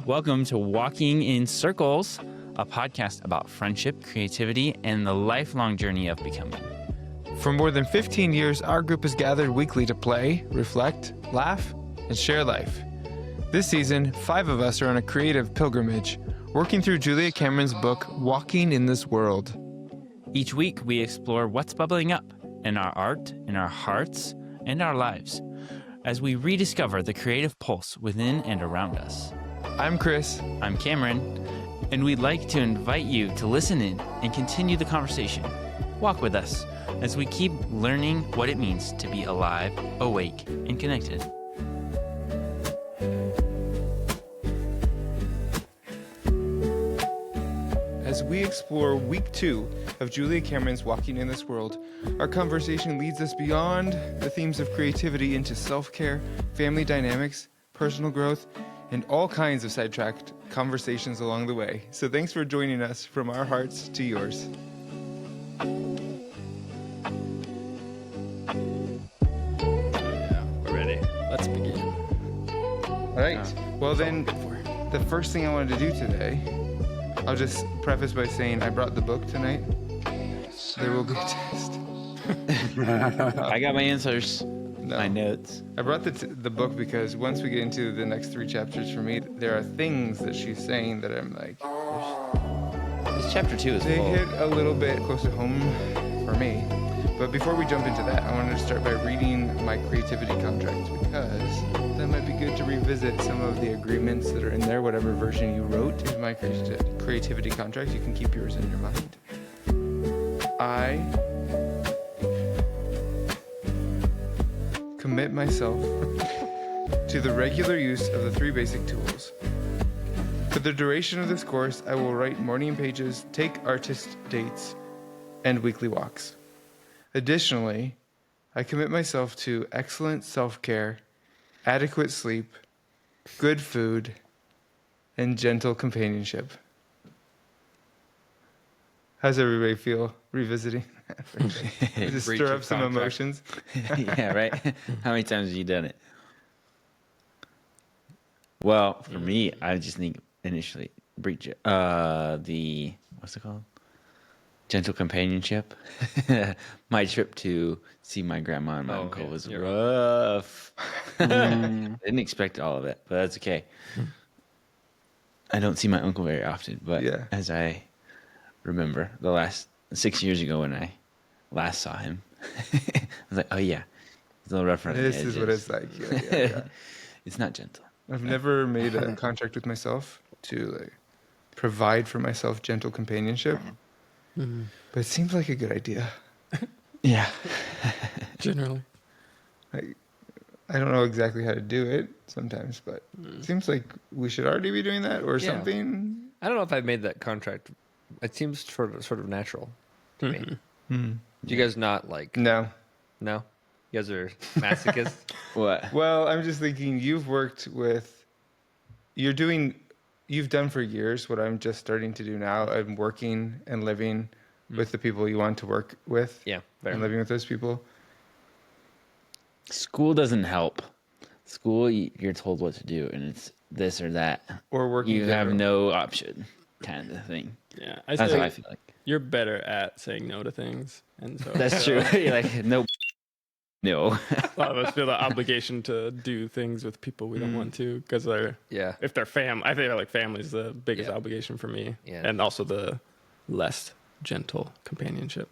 Welcome to Walking in Circles, a podcast about friendship, creativity, and the lifelong journey of becoming. For more than 15 years, our group has gathered weekly to play, reflect, laugh, and share life. This season, 5 of us are on a creative pilgrimage, working through Julia Cameron's book, Walking in This World. Each week, we explore what's bubbling up in our art, in our hearts, and our lives, as we rediscover the creative pulse within and around us. I'm Chris. I'm Cameron, and we'd like to invite you to listen in and continue the conversation. Walk with us as we keep learning what it means to be alive, awake, and connected. As we explore week 2 of Julia Cameron's Walking in This World, our conversation leads us beyond the themes of creativity into self-care, family dynamics, personal growth, and all kinds of sidetracked conversations along the way. So thanks for joining us from our hearts to yours. We're ready. Let's begin. All right. Well then, the first thing I wanted to do today, I'll just preface by saying I brought the book tonight. There will be a test. I got my answers, my notes. I brought the book because once we get into the next 3 chapters for me, there are things that she's saying that I'm like, This chapter 2 is they full. hit a little bit close to home for me. But before we jump into that, I wanted to start by reading my creativity contract because that might be good to revisit some of the agreements that are in there. Whatever version you wrote is my creativity contract. You can keep yours in your mind. I commit myself to the regular use of the 3 basic tools. For the duration of this course, I will write morning pages, take artist dates, and weekly walks. Additionally, I commit myself to excellent self-care, adequate sleep, good food, and gentle companionship. How's everybody feel revisiting that? Just stir up some emotions. Yeah, right? How many times have you done it? Well, for me, I just think initially breach the what's it called? Gentle companionship. My trip to see my grandma and my uncle was rough. I didn't expect all of it, but that's okay. I don't see my uncle very often, but as I remember, the last 6 years ago when I last saw him, I was like, oh yeah, it's a little rough around the This edges. is what it's like. Yeah. It's not gentle. I've never made a contract with myself to provide for myself gentle companionship. Mm-hmm. But it seems like a good idea. Yeah. Generally. I don't know exactly how to do it sometimes, but it seems like we should already be doing that or something. I don't know if I've made that contract. It seems sort of natural to me. Mm-hmm. Do you guys not like... No. No? You guys are masochists? What? Well, I'm just thinking you've done for years what I'm just starting to do now. I'm working and living with the people you want to work with. Yeah. And living with those people. School doesn't help. School, you're told what to do, and it's this or that. Or working. You have no option, kind of thing. Yeah, That's how I feel like. You're better at saying no to things, and so That's true. You're like, no. a lot of us feel the obligation to do things with people we don't want to because if they're I think like family's the biggest obligation for me, and also the less gentle companionship.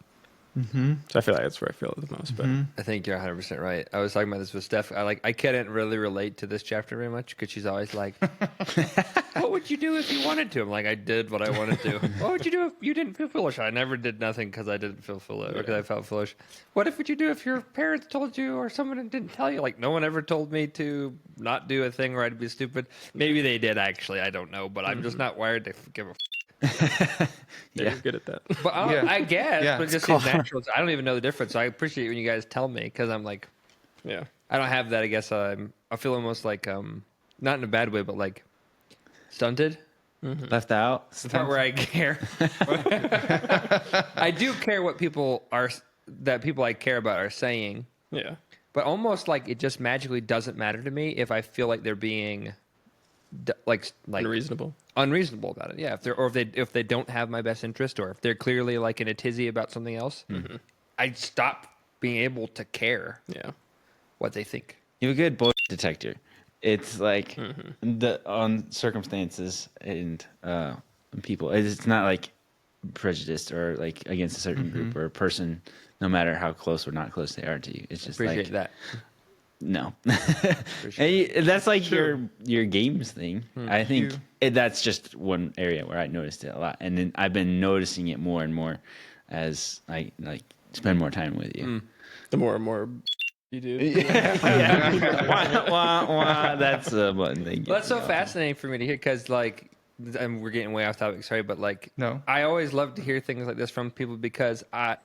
Mm-hmm. So I feel like that's where I feel it the most. But I think you're 100% right. I was talking about this with Steph. I couldn't really relate to this chapter very much because she's always like, what would you do if you wanted to? I'm like, I did what I wanted to. What would you do if you didn't feel foolish? I never did nothing because I didn't feel foolish or because I felt foolish. What would you do if your parents told you or someone didn't tell you? Like, no one ever told me to not do a thing or I'd be stupid. Maybe they did, actually. I don't know. But I'm just not wired to give a you're good at that. But I guess, but it just seems natural. I don't even know the difference. So I appreciate when you guys tell me because I'm like, I don't have that. I guess I feel almost like not in a bad way, but like stunted, Left out. the part where I care. I do care what people I care about are saying. Yeah. But almost like it just magically doesn't matter to me if I feel like they're being like unreasonable about it. Yeah, if they don't have my best interest, or if they're clearly like in a tizzy about something else, I stop being able to care. Yeah, what they think. You have a good bullshit detector. It's like on circumstances and people. It's not like prejudiced or like against a certain group or person, no matter how close or not close they are to you. It's just appreciate that. No, and that's like your games thing. I think that's just one area where I noticed it a lot, and then I've been noticing it more and more as I like spend more time with you. The more and more you do, yeah. Wah. That's one thing. Well, that's so fascinating for me to hear because like. And we're getting way off topic, sorry, but like, no, I always love to hear things like this from people because at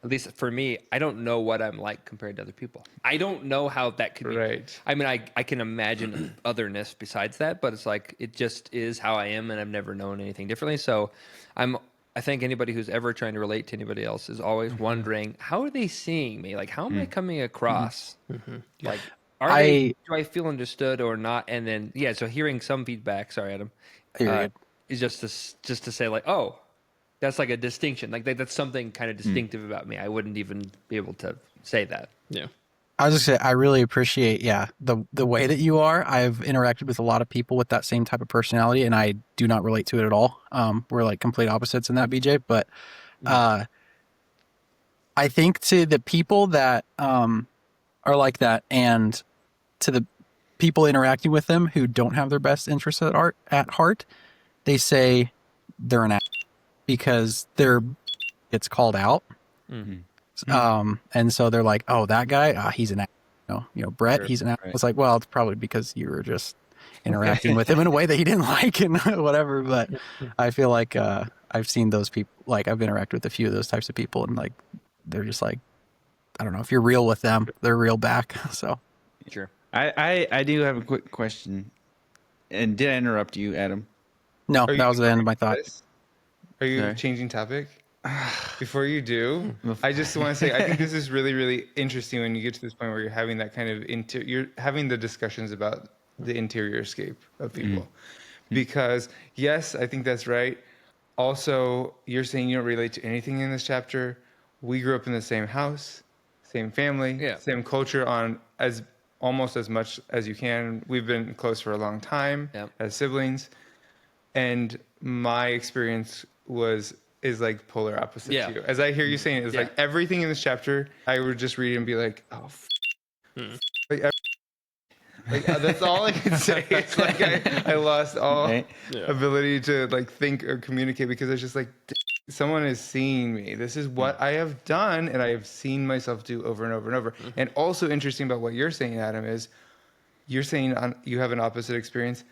least for me, I don't know what I'm like compared to other people. I don't know how that could be. Right. I mean, I can imagine otherness besides that, but it's like, it just is how I am and I've never known anything differently. So I think anybody who's ever trying to relate to anybody else is always wondering, how are they seeing me? Like, how am I coming across? Like, do I feel understood or not? And then, so hearing some feedback, sorry, Adam, is just to say like, oh, that's like a distinction. Like that's something kind of distinctive about me. I wouldn't even be able to say that. Yeah. I was just say I really appreciate the way that you are. I've interacted with a lot of people with that same type of personality, and I do not relate to it at all. We're like complete opposites in that, BJ. But I think to the people that are like that, and to the people interacting with them who don't have their best interests at heart, they say they're an ass because it's called out. And so they're like, oh, that guy, he's an ass. Brett, he's an ass. Right. It's like, well, it's probably because you were just interacting with him in a way that he didn't like and whatever. But I feel like I've seen those people, like I've interacted with a few of those types of people, and like they're just like, I don't know, if you're real with them, they're real back. So sure. I do have a quick question. And did I interrupt you, Adam? No, that was the end of my thought. Are you changing topic? Before you do, I just want to say I think this is really, really interesting when you get to this point where you're having that kind of you're having the discussions about the interior scape of people. Because yes, I think that's right. Also, you're saying you don't relate to anything in this chapter. We grew up in the same house, same family, same culture as almost as much as you can. We've been close for a long time as siblings. And my experience is like polar opposite to you. As I hear you saying it, it's like everything in this chapter, I would just read and be like, oh, that's all I can say. It's like I lost all ability to like think or communicate because it's just like, someone is seeing me. This is what I have done, and I have seen myself do over and over and over. And also interesting about what you're saying, Adam, is you're saying you have an opposite experience.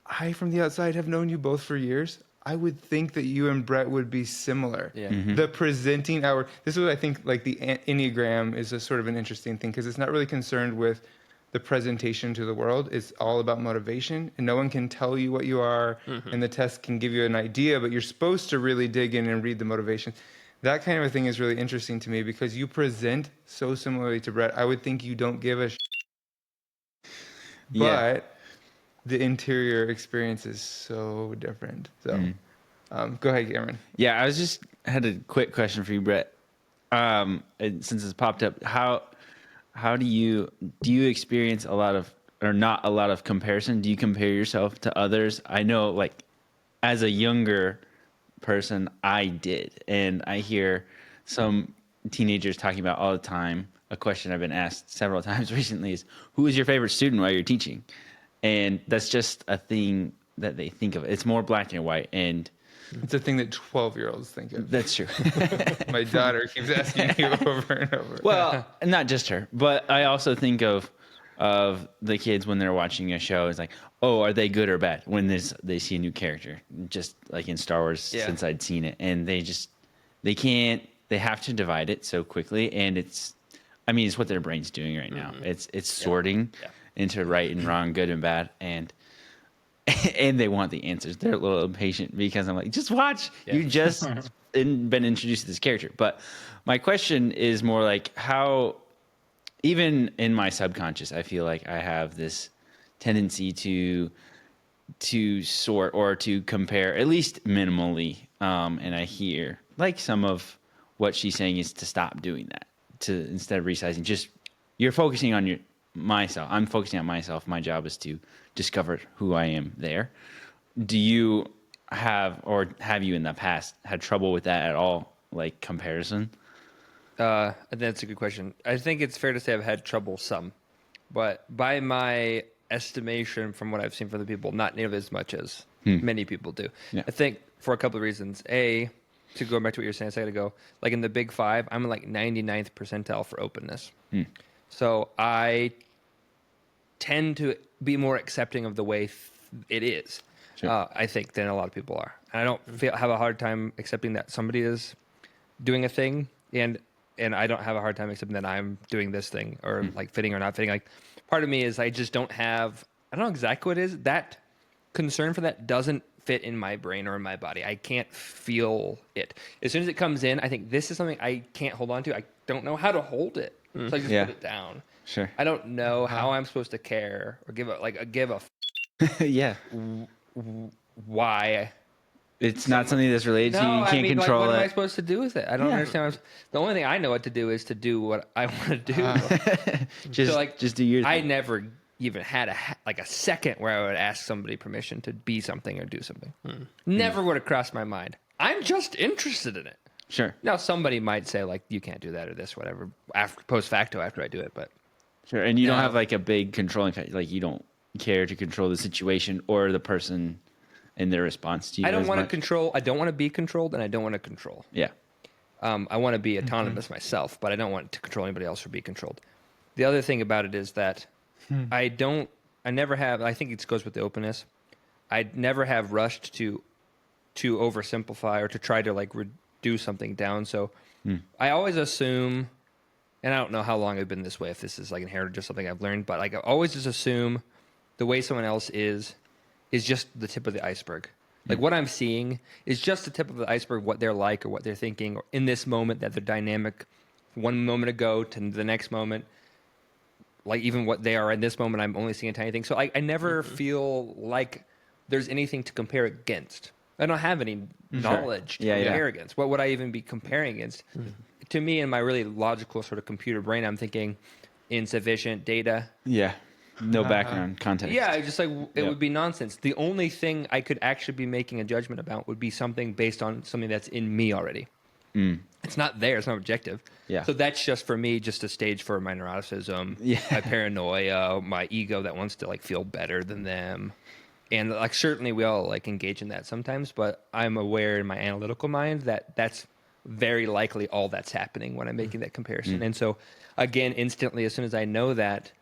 I, from the outside, have known you both for years. I would think that you and Brett would be similar. Yeah. The presenting this is what I think, like the Enneagram is a sort of an interesting thing because it's not really concerned with the presentation to the world. It's all about motivation, and no one can tell you what you are, and the test can give you an idea, but you're supposed to really dig in and read the motivation. That kind of a thing is really interesting to me because you present so similarly to Brett. I would think you don't give a but the interior experience is so different. So go ahead, Cameron. Yeah, I had a quick question for you, Brett. And since it's popped up, how do you experience a lot of, or not a lot of comparison? Do you compare yourself to others? I know, like, as a younger person, I did. And I hear some teenagers talking about all the time. A question I've been asked several times recently is, who is your favorite student while you're teaching? And that's just a thing that they think of. It's more black and white. And it's a thing that 12-year-olds think of. That's true. My daughter keeps asking you over and over. Well, not just her, but I also think of the kids when they're watching a show. It's like, oh, are they good or bad? When they see a new character, just like in Star Wars, since I'd seen it, and they have to divide it so quickly, and it's what their brain's doing right now. It's sorting into right and wrong, good and bad, and they want the answers. They're a little impatient because I'm like, just watch. You just been introduced to this character. But my question is more like how, even in my subconscious, I feel like I have this tendency to to sort or to compare, at least minimally. And I hear like some of what she's saying is to stop doing that, to instead of resizing, just you're focusing on myself. I'm focusing on myself. My job is to discover who I am there. Do you have you in the past had trouble with that at all, like comparison? That's a good question. I think it's fair to say I've had trouble some, but by my estimation from what I've seen from the people, not nearly as much as many people do. Yeah. I think for a couple of reasons. A, to go back to what you were saying a second ago, like in the big five, I'm like 99th percentile for openness. So I tend to be more accepting of the way it is, Sure. I think, than a lot of people are. And I don't have a hard time accepting that somebody is doing a thing, and I don't have a hard time accepting that I'm doing this thing, or like fitting or not fitting. Like, part of me is I just don't have, I don't know exactly what it is. That concern for that doesn't fit in my brain or in my body. I can't feel it. As soon as it comes in, I think this is something I can't hold on to. I don't know how to hold it. So I just put it down. Sure. I don't know how I'm supposed to care or give a Yeah. why. It's not something that's related to you. You I can't mean, control what it. am I supposed to do with it? I don't understand. The only thing I know what to do is to do what I want to do. Just do your thing. I never even had a second where I would ask somebody permission to be something or do something. Never would have crossed my mind. I'm just interested in it. Sure. Now, somebody might say, like, you can't do that or this, whatever, post facto after I do it, but... Sure, and you don't have, like, a big controlling factor. Like, you don't care to control the situation or the person and their response to you. I don't want to control. I don't want to be controlled, and I don't want to control. Yeah. I want to be autonomous myself, but I don't want to control anybody else or be controlled. The other thing about it is that I never have, I think it goes with the openness, I never have rushed to oversimplify or to try to, like, reduce something down. So I always assume, and I don't know how long I've been this way, if this is like inherited or just something I've learned, but like I always just assume the way someone else is just the tip of the iceberg. Like what I'm seeing is just the tip of the iceberg, what they're like or what they're thinking, or in this moment that they're dynamic one moment ago to the next moment. Like even what they are in this moment, I'm only seeing a tiny thing. So I never feel like there's anything to compare against. I don't have any knowledge to compare against. What would I even be comparing against? To me, in my really logical sort of computer brain, I'm thinking insufficient data. Yeah. No background context. Yeah, just like it would be nonsense. The only thing I could actually be making a judgment about would be something based on something that's in me already. It's not there. It's not objective. Yeah. So that's just for me, just a stage for my neuroticism, my paranoia, my ego that wants to like feel better than them. And like certainly we all like engage in that sometimes, but I'm aware in my analytical mind that that's very likely all that's happening when I'm making that comparison. And so again, instantly, as soon as I know that,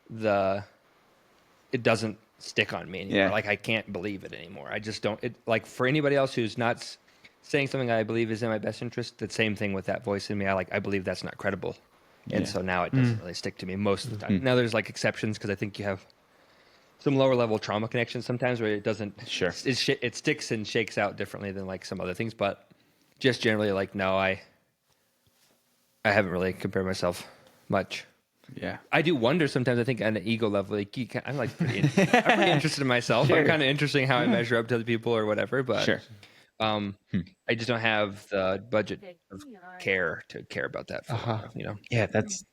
it doesn't stick on me anymore. Like I can't believe it anymore. I just don't. It, like for anybody else who's not saying something I believe is in my best interest, the same thing with that voice in me. I believe that's not credible, and so now it doesn't really stick to me most of the time. Now there's like exceptions because I think you have some lower level trauma connections sometimes where it doesn't. Sure. It sticks and shakes out differently than like some other things, but just generally like no, I haven't really compared myself much. Yeah. I do wonder sometimes. I think on an ego level, like I'm like pretty interested in myself. I'm kind of interesting how I measure up to other people or whatever. But I just don't have the budget of care to care about that. You know. Yeah, that's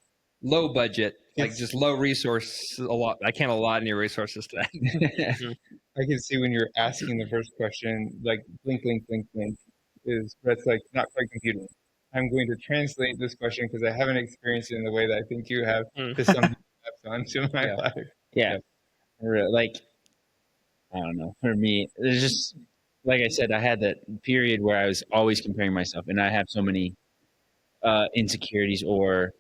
low budget, like just low resource. A lot. I can't allot any resources to that. I can see when you're asking the first question, like blink, blink, blink, blink, is Brett's like not quite computing. I'm going to translate this question because I haven't experienced it in the way that I think you have to something that's onto my life. Yeah. Like, I don't know. For me, there's just, like I said, I had that period where I was always comparing myself, and I have so many insecurities or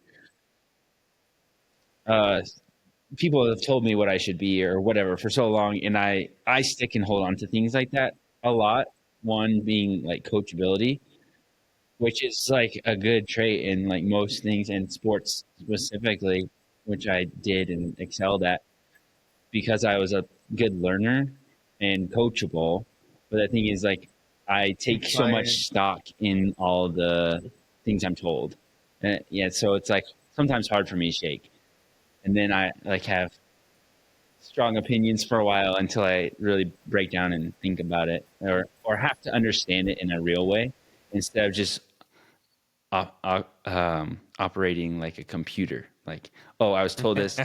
people have told me what I should be or whatever for so long, and I stick and hold on to things like that a lot. One being like coachability, which is like a good trait in like most things, and sports specifically, which I did and excelled at because I was a good learner and coachable. But the thing is, like, I take so much stock in all the things I'm told. So it's like sometimes hard for me to shake. And then I like have strong opinions for a while until I really break down and think about it, or have to understand it in a real way instead of just operating like a computer. Like, oh, I was told this.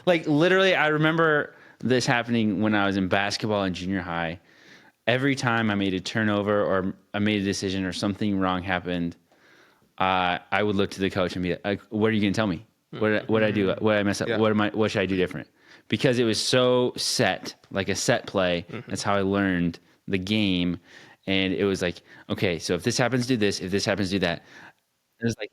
Like literally, I remember this happening when I was in basketball in junior high. Every time I made a turnover or I made a decision or something wrong happened, I would look to the coach and be like, "What are you going to tell me? What did I do? What did I mess up? Yeah. What should I do different?" Because it was so set, like a set play. That's how I learned the game, and it was like, okay, so if this happens, do this. If this happens, do that.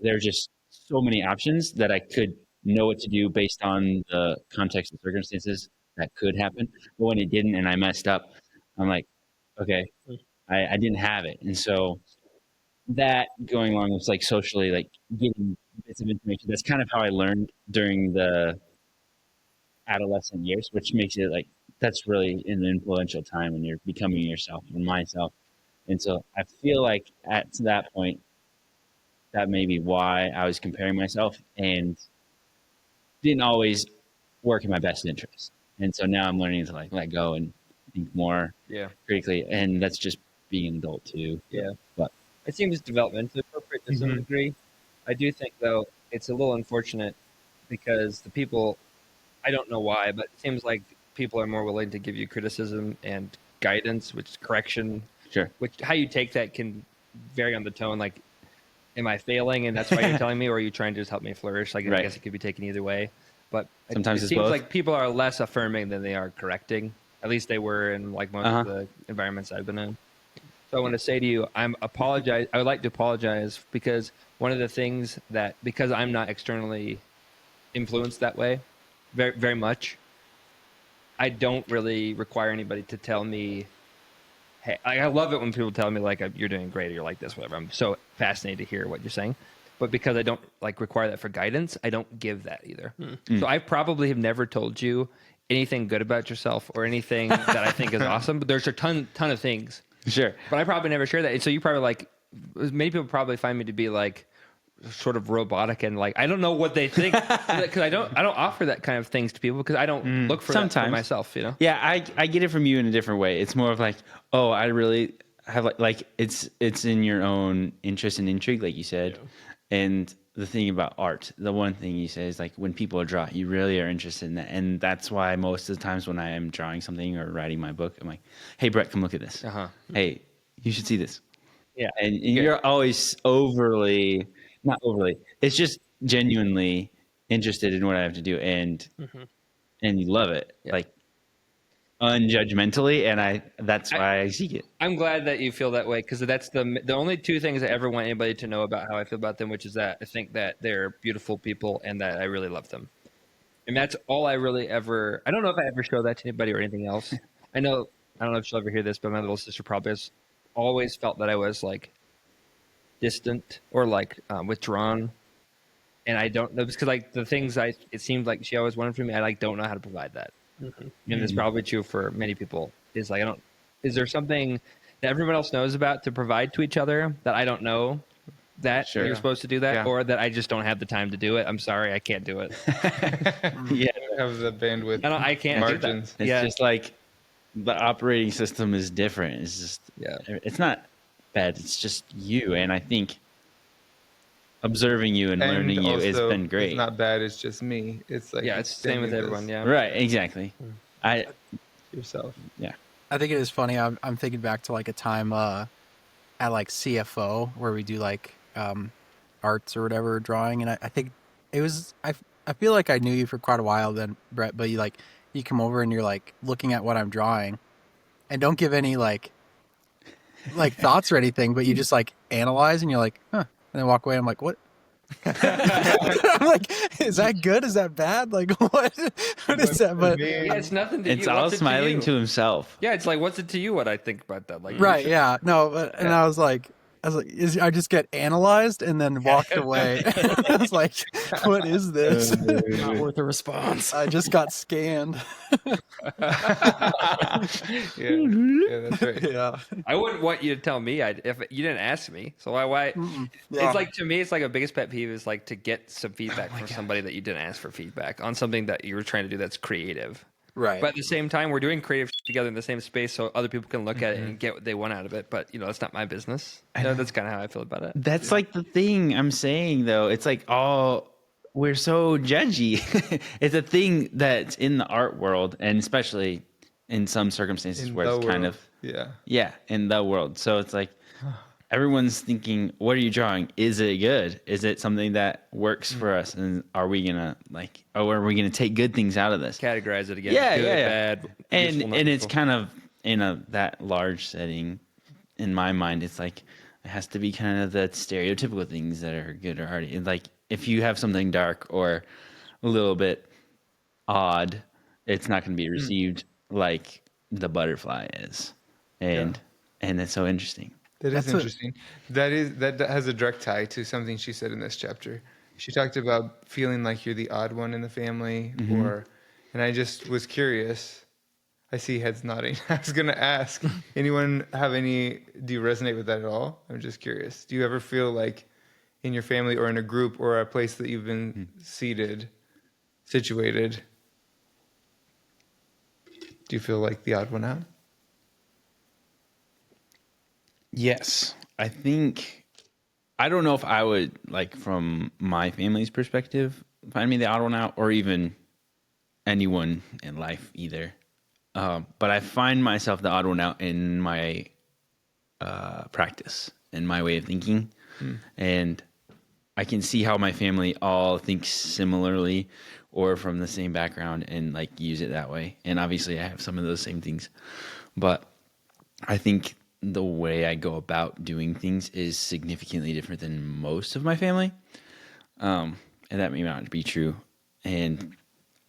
There's just so many options that I could know what to do based on the context and circumstances that could happen. But when it didn't and I messed up, I'm like, okay, I didn't have it. And so that going along with like socially, like getting bits of information, that's kind of how I learned during the adolescent years, which makes it like, that's really an influential time when you're becoming yourself and myself. And so I feel like at that point, that may be why I was comparing myself and didn't always work in my best interest. And so now I'm learning to like let go and think more critically. And that's just being an adult too. Yeah. But it seems developmentally appropriate to some degree. I do think though it's a little unfortunate because the people, I don't know why, but it seems like people are more willing to give you criticism and guidance, which correction. Sure. Which how you take that can vary on the tone. Like, am I failing and that's why you're telling me, or are you trying to just help me flourish? Like, I guess it could be taken either way. But sometimes it it's seems both. like people are less affirming than they are correcting. At least they were in like most of the environments I've been in. So I want to say to you, I would like to apologize because one of the things that, because I'm not externally influenced that way, very, very much, I don't really require anybody to tell me, hey, I love it when people tell me like, you're doing great or you're like this, whatever. I'm so fascinated to hear what you're saying. But because I don't like require that for guidance, I don't give that either. So I probably have never told you anything good about yourself or anything that I think is awesome. But there's a ton of things. Sure. But I probably never share that. And so you probably like, many people probably find me to be like sort of robotic and like, I don't know what they think because I don't offer that kind of things to people because I don't look for that for myself, you know? Yeah. I get it from you in a different way. It's more of like, oh, I really have like it's in your own interest and intrigue, like you said. Yeah. And the thing about art, the one thing you say is like when people draw, you really are interested in that. And that's why most of the times when I am drawing something or writing my book, I'm like, hey, Brett, come look at this. Hey, you should see this. Yeah. And you're always not overly, it's just genuinely interested in what I have to do. And you love it. Yeah. Like unjudgmentally, and that's why I seek it. I'm glad that you feel that way because that's the only two things I ever want anybody to know about how I feel about them, which is that I think that they're beautiful people and that I really love them. And that's all I really ever. I don't know if I ever show that to anybody or anything else. I don't know if she'll ever hear this, but my little sister probably has always felt that I was like distant or like withdrawn. And I don't know because like the things it seemed like she always wanted from me, I like don't know how to provide that. And it's probably true for many people. Is like is there something that everyone else knows about to provide to each other that I don't know that you're supposed to do that, or that I just don't have the time to do it? I'm sorry, I can't do it. Yeah, I have the bandwidth. I can't margins. do that. It's just like the operating system is different. It's just it's not bad. It's just you, and I think observing you and learning you has been great. It's not bad. It's just me. It's like it's the same with everyone. Yeah, right. Exactly. Yourself. Yeah. I think it is funny. I'm thinking back to like a time at like CFO where we do like arts or whatever drawing, and I think it was I feel like I knew you for quite a while then, Brett. But you come over and you're like looking at what I'm drawing, and don't give any like thoughts or anything, but you just like analyze and you're like, huh. And then walk away. I'm like, what? I'm like, is that good? Is that bad? Like, what is that? But it's nothing to you. It's all smiling to himself. Yeah, it's like, what's it to you? What I think about that? Like, right? Yeah, no. But, and I was like, I just get analyzed and then walked away. I was like, what is this? Not worth a response. I just got scanned. Yeah, that's right. Yeah. I wouldn't want you to tell me if you didn't ask me. So why? Yeah. It's like, to me, it's like a biggest pet peeve is like to get some feedback from somebody that you didn't ask for feedback on something that you were trying to do that's creative. Right. But at the same time, we're doing creative shit together in the same space, so other people can look at it and get what they want out of it. But that's not my business. That's kind of how I feel about it. That's like the thing I'm saying, though. It's like we're so judgy. It's a thing that's in the art world, and especially in some circumstances where it's kind of in the world. So it's like everyone's thinking, what are you drawing? Is it good? Is it something that works for us? And are we gonna are we gonna take good things out of this? Categorize it again. Yeah, good, yeah. bad, And useful, not it's useful. kind of in that large setting. In my mind, it's like it has to be kind of the stereotypical things that are good or hard. It's like if you have something dark or a little bit odd, it's not going to be received like the butterfly is, and it's so interesting. That's interesting. That has a direct tie to something she said in this chapter. She talked about feeling like you're the odd one in the family, and I just was curious. I see heads nodding. I was going to ask, do you resonate with that at all? I'm just curious. Do you ever feel like in your family or in a group or a place that you've been situated, do you feel like the odd one out? Yes, I don't know if I would, like, from my family's perspective, find me the odd one out, or even anyone in life either. But I find myself the odd one out in my practice, in my way of thinking. And I can see how my family all thinks similarly or from the same background and, like, use it that way. And obviously I have some of those same things. But I think the way I go about doing things is significantly different than most of my family. And that may not be true. And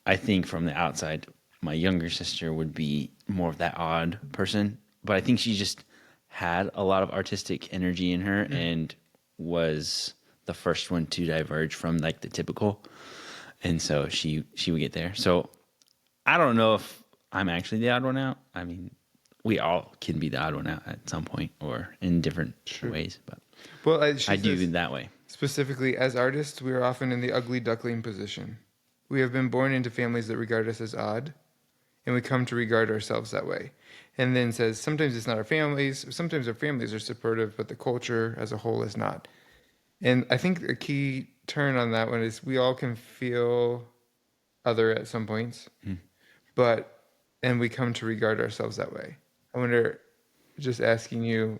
I think from the outside, my younger sister would be more of that odd person. But I think she just had a lot of artistic energy in her and was the first one to diverge from, like, the typical. And so she would get there. So I don't know if I'm actually the odd one out. I mean, we all can be the odd one out at some point or in different ways, but I do it that way. Specifically, as artists, we are often in the ugly duckling position. We have been born into families that regard us as odd, and we come to regard ourselves that way. And then says, sometimes it's not our families, sometimes our families are supportive, but the culture as a whole is not. And I think a key turn on that one is we all can feel other at some points, and we come to regard ourselves that way. I wonder, just asking you,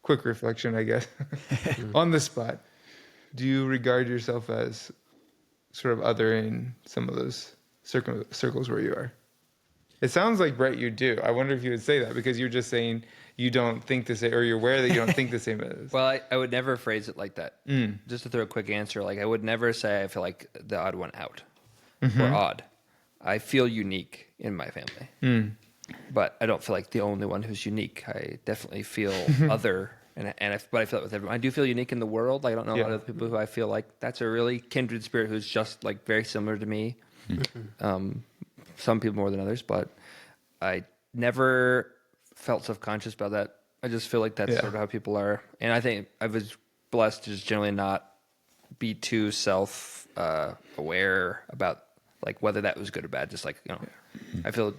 quick reflection, I guess, on the spot, do you regard yourself as sort of other in some of those circles where you are? It sounds like, Brett, you do. I wonder if you would say that, because you're just saying you don't think the same, or you're aware that you don't think the same as. Well, I would never phrase it like that. Just to throw a quick answer, like I would never say I feel like the odd one out or odd. I feel unique in my family. But I don't feel like the only one who's unique. I definitely feel other, but I feel it with everyone. I do feel unique in the world. I don't know a lot of people who I feel like that's a really kindred spirit who's just like very similar to me. Some people more than others, but I never felt self-conscious about that. I just feel like that's sort of how people are, and I think I was blessed to just generally not be too self-aware about like whether that was good or bad. Just like I feel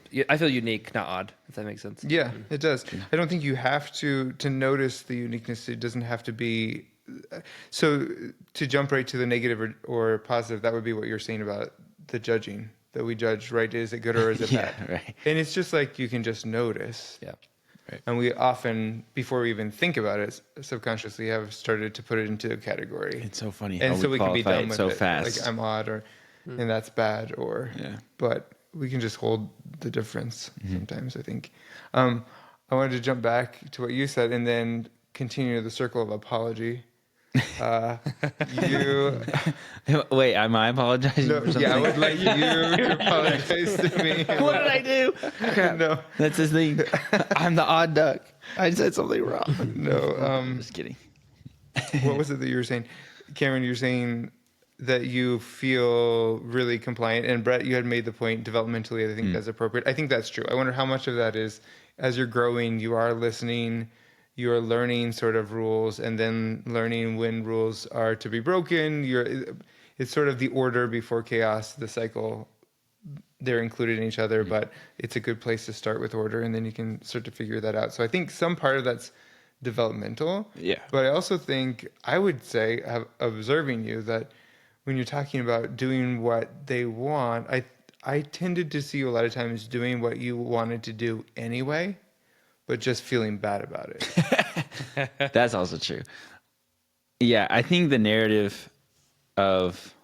unique, not odd, if that makes sense. Yeah, it does. I don't think you have to notice the uniqueness. It doesn't have to be. So to jump right to the negative or positive, that would be what you're saying about the judging, that we judge, right? Is it good or is it bad? Right. And it's just like you can just notice. Yeah. Right. And we often, before we even think about it, subconsciously have started to put it into a category. It's so funny. And how so we can be qualify done it with so it. fast. Like I'm odd, and that's bad, but we can just hold the difference sometimes, I think. I wanted to jump back to what you said and then continue the circle of apology. Wait, am I apologizing for something? Yeah, I would like you to apologize to me. What did I do? Crap. No. That's his thing. I'm the odd duck. I said something wrong. No. Just kidding. What was it that you were saying? Cameron, you're saying that you feel really compliant. And Brett, you had made the point developmentally, I think that's appropriate. I think that's true. I wonder how much of that is, as you're growing, you are listening, you're learning sort of rules, and then learning when rules are to be broken. It's sort of the order before chaos, the cycle they're included in each other, but it's a good place to start with order, and then you can start to figure that out. So I think some part of that's developmental. Yeah. But I also think, I would say, observing you, that when you're talking about doing what they want, I tended to see you a lot of times doing what you wanted to do anyway, but just feeling bad about it. That's also true. Yeah, I think the narrative of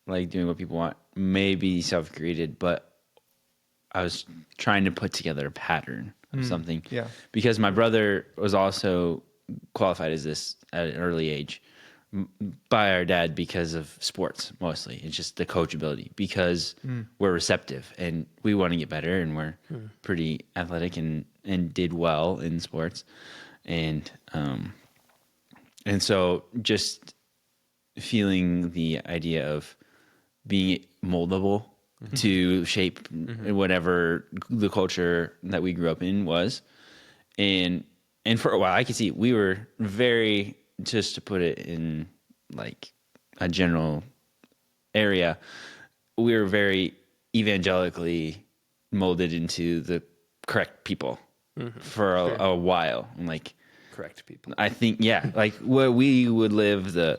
like doing what people want may be self-created, but I was trying to put together a pattern of something. Yeah. Because my brother was also qualified as this at an early age by our dad because of sports mostly. It's just the coachability because we're receptive and we want to get better and we're pretty athletic and did well in sports. And so just feeling the idea of being moldable to shape whatever the culture that we grew up in was. And for a while I could see we were very, just to put it in like a general area, we were very evangelically molded into the correct people for a while. And like, Correct people. I think, yeah, like where we would live the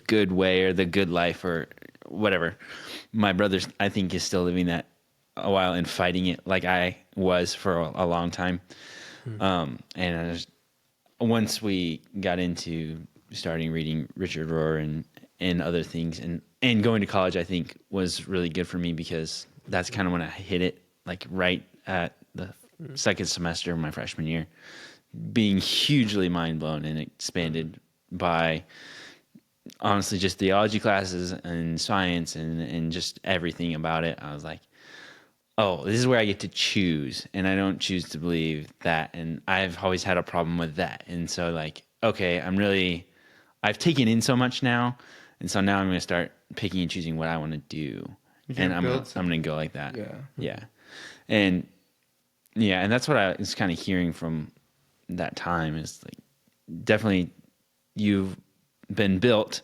good way or the good life or whatever. My brother, I think, is still living that a while and fighting it like I was for a long time. And once we got into starting reading Richard Rohr and other things and going to college, I think was really good for me because that's kind of when I hit it, like right at the second semester of my freshman year, being hugely mind blown and expanded by honestly just theology classes and science and just everything about it. I was like, oh, this is where I get to choose, and I don't choose to believe that. And I've always had a problem with that. And so like, okay, I've taken in so much now. And so now I'm going to start picking and choosing what I want to do. And I'm going to go like that. Yeah. Yeah. And that's what I was kind of hearing from that time is like, definitely you've been built,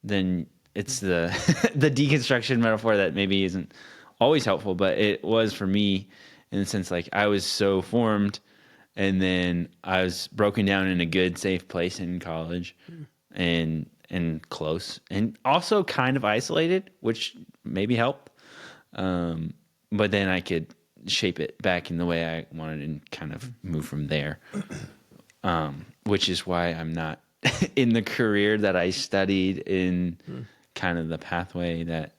then it's the the deconstruction metaphor that maybe isn't always helpful, but it was for me in the sense like I was so formed and then I was broken down in a good, safe place in college and close and also kind of isolated, which maybe helped. But then I could shape it back in the way I wanted and kind of move from there. Which is why I'm not in the career that I studied in kind of the pathway that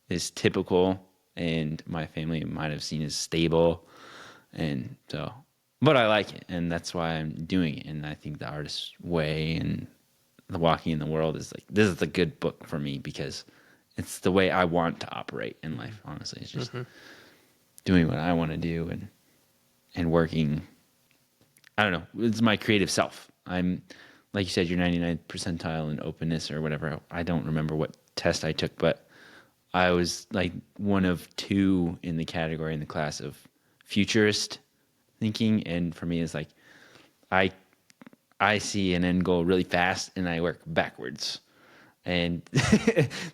is typical and my family might have seen as stable. And so, but I like it. And that's why I'm doing it. And I think the artist's way and the walking in the world is like, this is a good book for me because it's the way I want to operate in life. Honestly, it's just doing what I want to do and working. I don't know. It's my creative self. I'm, like you said, you're 99th percentile in openness or whatever. I don't remember what test I took, but I was like one of two in the category in the class of futurist thinking. And for me, it's like, I see an end goal really fast and I work backwards. And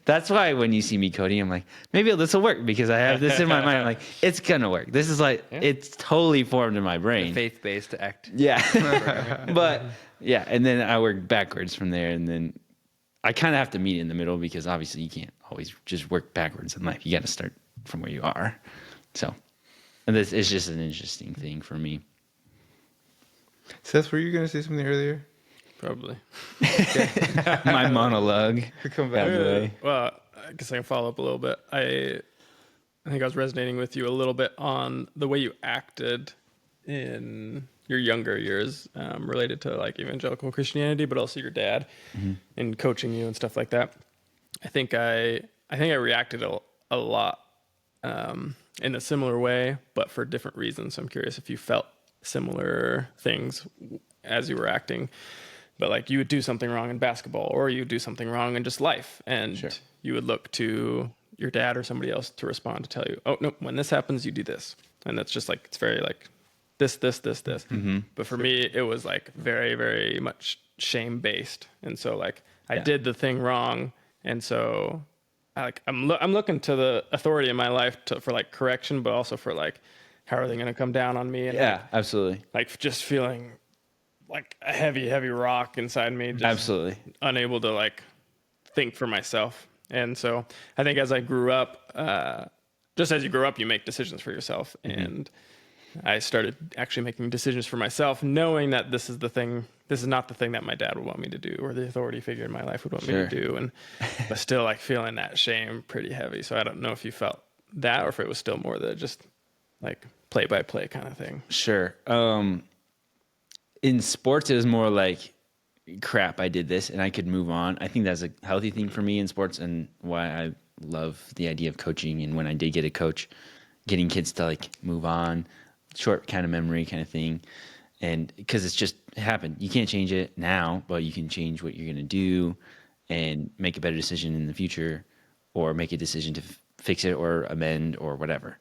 that's why when you see me coding, I'm like, maybe this will work because I have this in my mind. I'm like, it's going to work. This is like, it's totally formed in my brain. Faith-based act. Yeah. But yeah. And then I work backwards from there. And then I kind of have to meet in the middle because obviously you can't always just work backwards in life. You got to start from where you are. So, and this is just an interesting thing for me. Seth, were you going to say something earlier? Probably. My monologue. Come back. Well, I guess I can follow up a little bit. I think I was resonating with you a little bit on the way you acted in your younger years, related to like evangelical Christianity, but also your dad and coaching you and stuff like that. I think I reacted a lot in a similar way, but for different reasons. So I'm curious if you felt similar things as you were acting. But like you would do something wrong in basketball or you would do something wrong in just life. And you would look to your dad or somebody else to respond to tell you, oh, no, when this happens, you do this. And that's just like, it's very like this. But for me, it was like very, very much shame based. And so like I did the thing wrong. And so I'm looking to the authority in my life for like correction, but also for like how are they going to come down on me? And absolutely. Like just feeling like a heavy rock inside me, just Absolutely unable to like think for myself. And so I think as I grew up, just as you grow up, you make decisions for yourself, and I started actually making decisions for myself, knowing that this is not the thing that my dad would want me to do, or the authority figure in my life would want me to do, and but still like feeling that shame pretty heavy. So I don't know if you felt that, or if it was still more the just like play by play kind of thing. Sure. In sports, it was more like, crap, I did this and I could move on. I think that's a healthy thing for me in sports, and why I love the idea of coaching. And when I did get a coach, getting kids to like move on, short kind of memory kind of thing. And because it's just happened, you can't change it now, but you can change what you're going to do and make a better decision in the future, or make a decision to fix it or amend or whatever.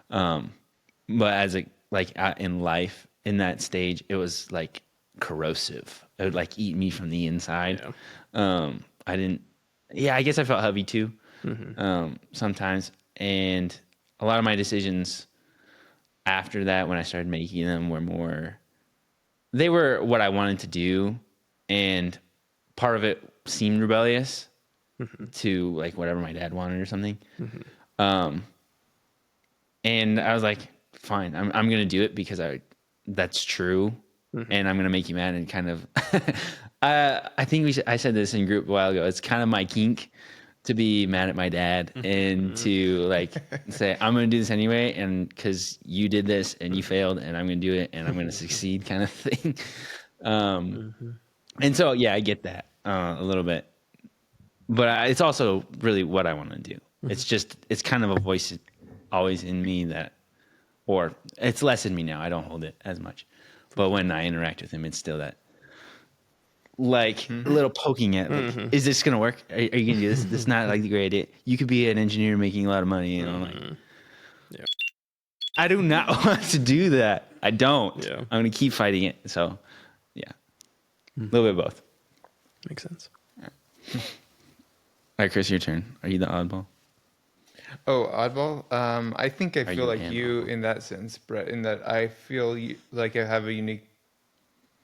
But as in life, in that stage, it was like corrosive. It would like eat me from the inside. I guess I felt heavy too, sometimes. And a lot of my decisions after that, when I started making them, they were what I wanted to do. And part of it seemed rebellious to like whatever my dad wanted or something. And I was like, fine, I'm going to do it because that's true. And I'm going to make you mad, and kind of, I think I said this in group a while ago. It's kind of my kink to be mad at my dad and to like say, I'm going to do this anyway. And cause you did this and you failed, and I'm going to do it and I'm going to succeed, kind of thing. And so, yeah, I get that a little bit, but it's also really what I want to do. It's kind of a voice always in me or it's less in me now. I don't hold it as much. But when I interact with him, it's still that, like, a little poking at, like, is this going to work? Are you going to do this? This is not, like, the great idea. You could be an engineer making a lot of money, and I'm like, I do not want to do that. I don't. Yeah. I'm going to keep fighting it. So, yeah. A little bit of both. Makes sense. All right, Chris, your turn. Are you the oddball? Oh, oddball. I think I Are feel you like an you oddball? in that sense, Brett. In that I feel like I have a unique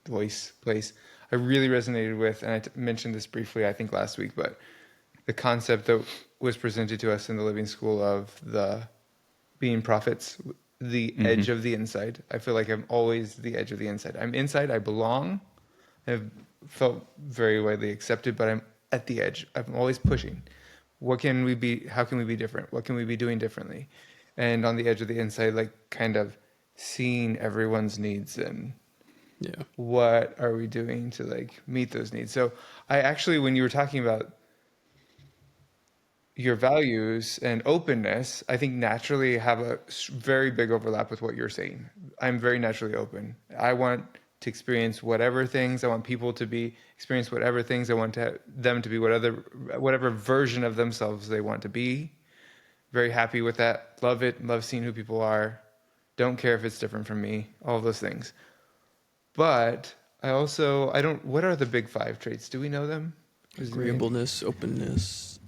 place. I really resonated with, and I mentioned this briefly, I think last week, but the concept that was presented to us in the Living School of the being prophets, the edge of the inside. I feel like I'm always the edge of the inside. I'm inside. I belong. I've felt very widely accepted, but I'm at the edge. I'm always pushing. What can we be? How can we be different? What can we be doing differently? And on the edge of the inside, like kind of seeing everyone's needs and what are we doing to like meet those needs? So I actually, when you were talking about your values and openness, I think naturally have a very big overlap with what you're saying. I'm very naturally open. I want to experience whatever things. I want people to experience whatever things. I want them to be whatever version of themselves they want to be. Very happy with that. Love it. Love seeing who people are. Don't care if it's different from me. All of those things. But I don't. What are the big 5 traits? Do we know them? Agreeableness, openness.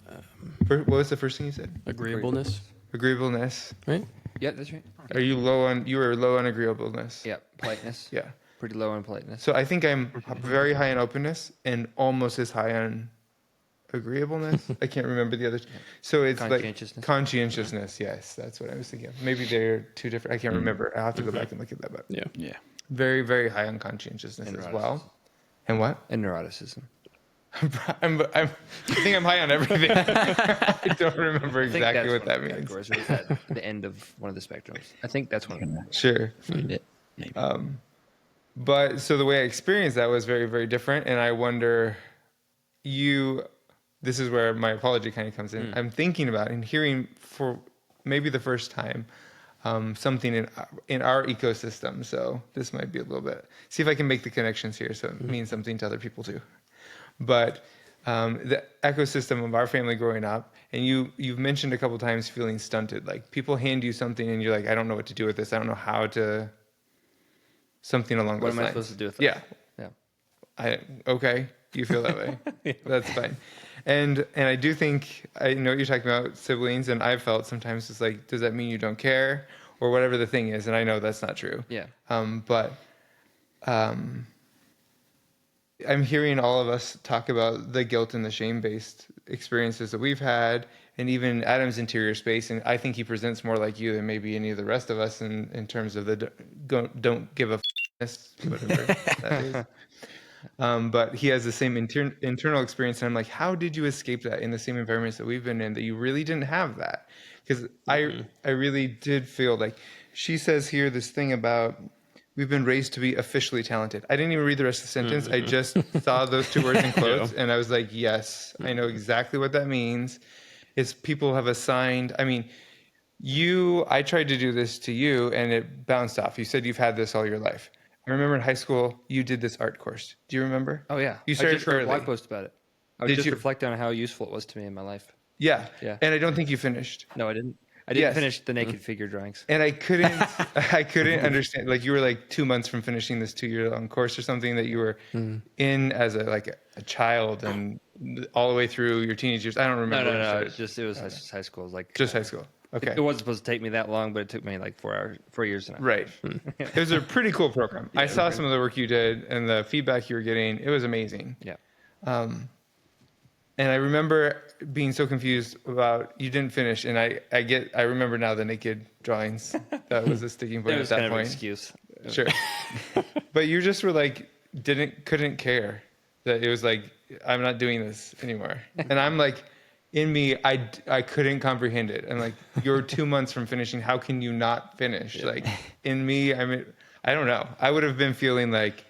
What was the first thing you said? Agreeableness. Agreeableness. Right? Yeah, that's right. You were low on agreeableness. Yeah, politeness. Yeah. Pretty low on politeness. So I think I'm very high on openness and almost as high on agreeableness. I can't remember the other. So it's like conscientiousness. Yes, that's what I was thinking of. Maybe they're two different. I can't remember. I'll have to go back and look at that. But Yeah. very, very high on conscientiousness as well. And what? And neuroticism. I think I'm high on everything. I don't remember exactly what that means. It's at the end of one of the spectrums. I think that's one of them. Sure. Find it. Maybe. But so the way I experienced that was very, very different. And I wonder, this is where my apology kind of comes in. I'm thinking about and hearing for maybe the first time something in our ecosystem. So this might be a little bit, see if I can make the connections here so it means something to other people too. But the ecosystem of our family growing up, and you've mentioned a couple times feeling stunted. Like people hand you something and you're like, I don't know what to do with this. I don't know how to, something along those lines. What am I supposed to do with that? Yeah. Okay, you feel that way. That's fine. And I do think I know what you're talking about, siblings, and I've felt sometimes it's like, does that mean you don't care or whatever the thing is? And I know that's not true. Yeah. But I'm hearing all of us talk about the guilt and the shame-based experiences that we've had, and even Adam's interior space. And I think he presents more like you than maybe any of the rest of us in terms of the don't give a whatever that is. But he has the same internal experience, and I'm like, how did you escape that in the same environments that we've been in, that you really didn't have that? Because I really did feel like, she says here this thing about we've been raised to be officially talented. I didn't even read the rest of the sentence. I just saw those two words in quotes, and I was like, yes, I know exactly what that means. It's people have assigned, I mean, I tried to do this to you, and it bounced off. You said you've had this all your life. I remember in high school, you did this art course. Do you remember? Oh, yeah. You started I just wrote early. a blog post about it. I was just reflecting on how useful it was to me in my life. Yeah. Yeah. And I don't think you finished. No, I didn't. I didn't finish the naked figure drawings. And I couldn't understand, like you were like 2 months from finishing this 2-year-long course or something that you were in as a child and all the way through your teenage years. I don't remember. No. It was just high school. It was like just high school. Okay. It wasn't supposed to take me that long, but it took me like 4 years and a half. Right. It was a pretty cool program. I saw some of the work you did and the feedback you were getting. It was amazing. Yeah. And I remember being so confused about you didn't finish, and I remember now the naked drawings. That was a sticking point It was at that kind of point. an excuse. Sure. But you just were like couldn't care that it was like, I'm not doing this anymore. And I'm like, in me, I couldn't comprehend it. I'm like, you're 2 months from finishing. How can you not finish? Yeah. Like in me, I mean, I don't know. I would have been feeling like,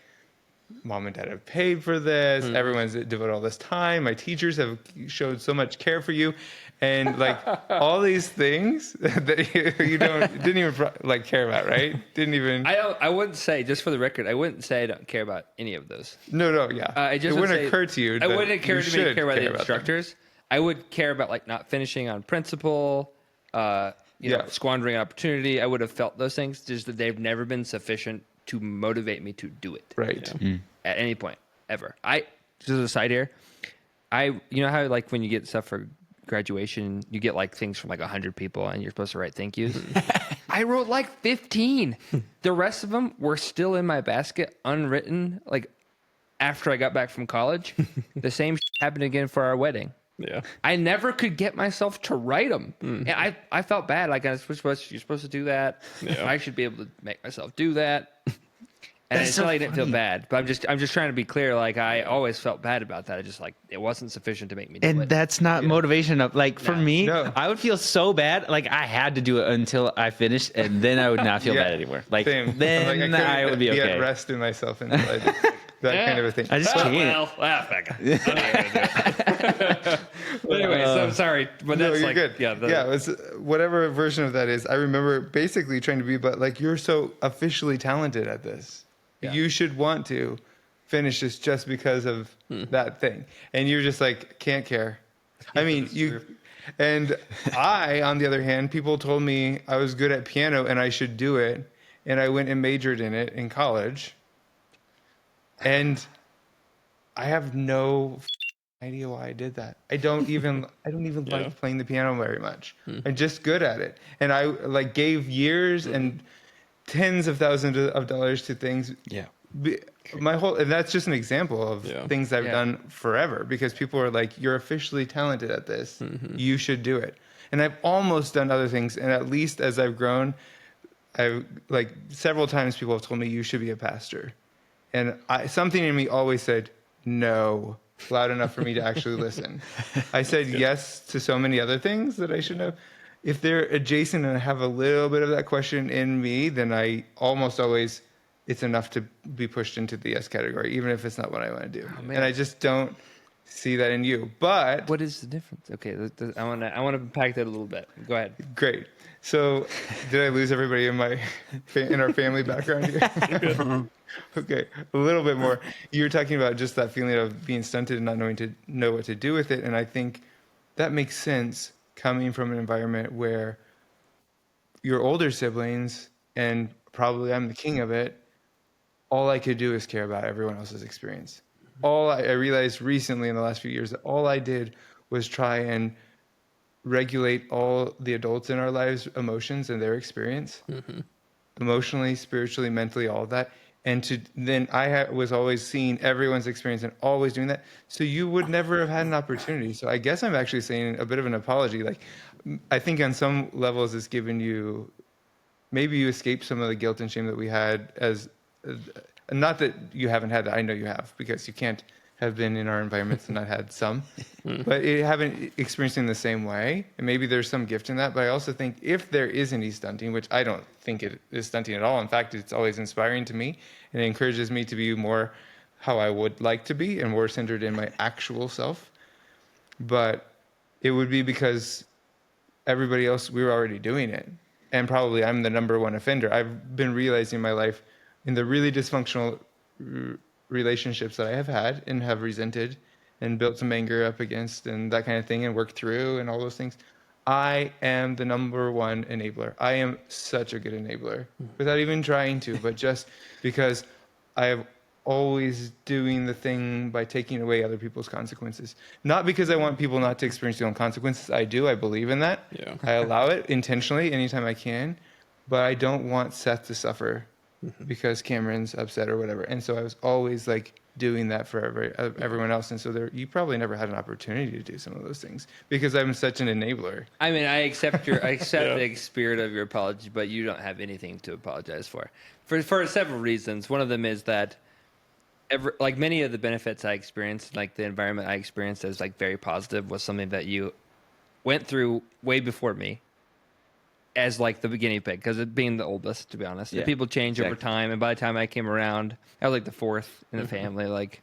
Mom and Dad have paid for this. Everyone's devoted all this time. My teachers have showed so much care for you, and like all these things that you didn't even like care about, right? Didn't even. I wouldn't say, just for the record, I wouldn't say I don't care about any of those. No, yeah. It wouldn't occur to you. I wouldn't occur to me to care about the instructors. I would care about like not finishing on principle, squandering opportunity. I would have felt those things, just that they've never been sufficient to motivate me to do it. Right. At any point ever. Just as a side here, you know how like when you get stuff for graduation, you get like things from like 100 people and you're supposed to write thank yous. I wrote like 15. The rest of them were still in my basket, unwritten. Like after I got back from college, the same happened again for our wedding. Yeah. I never could get myself to write them. And I felt bad. Like you're supposed to do that. Yeah. I should be able to make myself do that. And I didn't feel bad, but I'm just trying to be clear. Like I always felt bad about that. I just like it wasn't sufficient to make me do it. And that's not motivation of like for me. No. I would feel so bad. Like I had to do it until I finished, and then I would not feel bad anymore. Like same. then like, I would be okay. At rest in myself until I did that kind of a thing. I just can't. But anyway, so I'm sorry, but that's you're like good. Yeah, it was whatever version of that is. I remember basically trying to be, but like you're so officially talented at this. Yeah. You should want to finish this just because of that thing. And you're just like, can't care. I mean, and I, on the other hand, people told me I was good at piano and I should do it. And I went and majored in it in college. And I have no idea why I did that. I don't even like playing the piano very much. I'm just good at it. And I like gave years and tens of thousands of dollars to things. Yeah. And that's just an example of things I've done forever, because people are like, you're officially talented at this. You should do it. And I've almost done other things. And at least as I've grown, I've like several times people have told me you should be a pastor. And something in me always said, no, loud enough for me to actually listen. I said yes to so many other things that I should know. If they're adjacent and I have a little bit of that question in me, then I almost always, it's enough to be pushed into the yes category, even if it's not what I want to do. Oh, and I just don't see that in you. But what is the difference? Okay, I want to unpack that a little bit. Go ahead. Great. So, did I lose everybody in our family background here? Okay, a little bit more. You were talking about just that feeling of being stunted and not knowing to know what to do with it, and I think that makes sense coming from an environment where your older siblings, and probably I'm the king of it, all I could do is care about everyone else's experience. I realized recently in the last few years that all I did was try and regulate all the adults in our lives' emotions and their experience, emotionally, spiritually, mentally, all of that. And then was always seeing everyone's experience and always doing that. So you would never have had an opportunity. So I guess I'm actually saying a bit of an apology. Like, I think on some levels it's given you, maybe you escaped some of the guilt and shame that we had not that you haven't had that. I know you have, because you can't have been in our environments and not had some, but you haven't experienced it in the same way. And maybe there's some gift in that. But I also think if there is any stunting, which I don't think it is stunting at all. In fact, it's always inspiring to me, and it encourages me to be more how I would like to be and more centered in my actual self. But it would be because everybody else, we were already doing it. And probably I'm the number one offender. I've been realizing in my life, in the really dysfunctional relationships that I have had and have resented and built some anger up against and that kind of thing and worked through and all those things, I am the number one enabler. I am such a good enabler without even trying to, but just because I have always doing the thing by taking away other people's consequences. Not because I want people not to experience their own consequences. I do. I believe in that. Yeah. I allow it intentionally anytime I can, but I don't want Seth to suffer because Cameron's upset or whatever. And so I was always like doing that for everyone else. And so you probably never had an opportunity to do some of those things because I'm such an enabler. I mean, I accept the spirit of your apology, but you don't have anything to apologize for several reasons. One of them is that like many of the benefits I experienced, like the environment I experienced as like very positive, was something that you went through way before me as like the guinea pig, because it being the oldest, to be honest. Yeah. People change over time, and by the time I came around, I was like the fourth in the family. Like,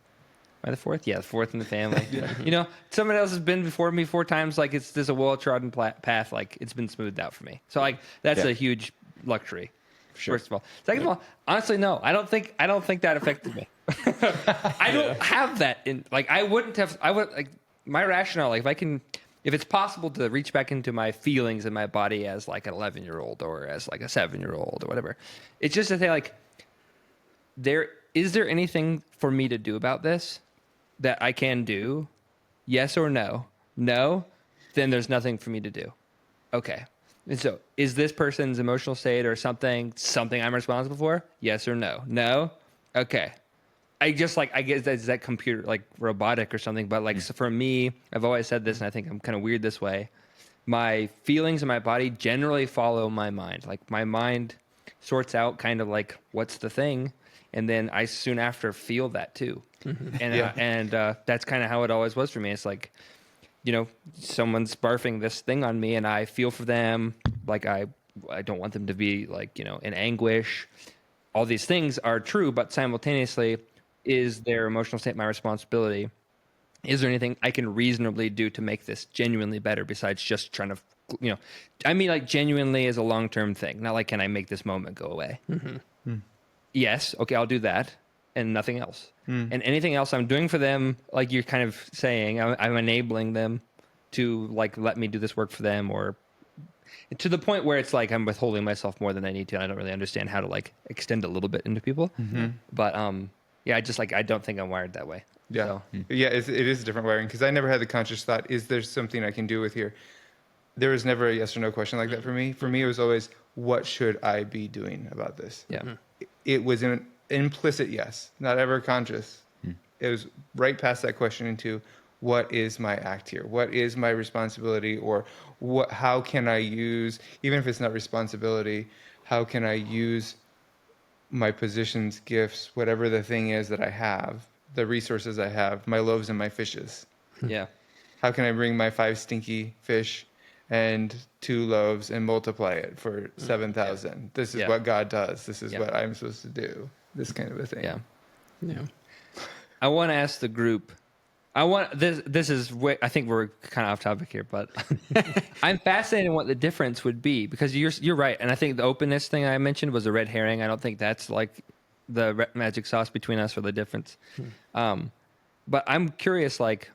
am I the fourth? Yeah, the fourth in the family. You know, someone else has been before me 4 times. Like, it's just a well-trodden path. Like, it's been smoothed out for me. So like that's a huge luxury. Sure. First of all. Second of all, honestly, no, I don't think that affected me. I don't have that in, like, I would like my rationale, like if it's possible to reach back into my feelings in my body as like an 11-year-old or as like a 7-year-old or whatever, it's just to say like, is there anything for me to do about this that I can do? Yes or no? No, then there's nothing for me to do. Okay. And so, is this person's emotional state or something I'm responsible for? Yes or no? No? Okay. I guess that's that computer, like robotic or something. But like, so for me, I've always said this, and I think I'm kind of weird this way. My feelings and my body generally follow my mind. Like, my mind sorts out kind of like what's the thing, and then I soon after feel that too. And that's kind of how it always was for me. It's like, you know, someone's barfing this thing on me and I feel for them. Like, I don't want them to be like, you know, in anguish. All these things are true, but simultaneously, is their emotional state my responsibility? Is there anything I can reasonably do to make this genuinely better besides just trying to, you know, I mean, like, genuinely as a long-term thing, not like, can I make this moment go away? Yes. Okay. I'll do that. And nothing else. And anything else I'm doing for them, like you're kind of saying, I'm enabling them to like let me do this work for them, or to the point where it's like I'm withholding myself more than I need to. And I don't really understand how to like extend a little bit into people. But yeah, I don't think I'm wired that way. Yeah, so. Yeah, it is a different wiring, because I never had the conscious thought, is there something I can do with here? There was never a yes or no question like that for me. For me, it was always, what should I be doing about this? Yeah. It was an implicit yes, not ever conscious. It was right past that question into, what is my act here? What is my responsibility? Or how can I use, even if it's not responsibility, how can I use my positions, gifts, whatever the thing is that I have, the resources I have, my loaves and my fishes. Yeah. How can I bring my 5 stinky fish and 2 loaves and multiply it for 7,000? Yeah. This is what God does. This is what I'm supposed to do. This kind of a thing. Yeah. Yeah. I want to ask the group. This is I think we're kind of off topic here, but I'm fascinated in what the difference would be, because you're right, and I think the openness thing I mentioned was a red herring. I don't think that's like the magic sauce between us or the difference. But I'm curious, like,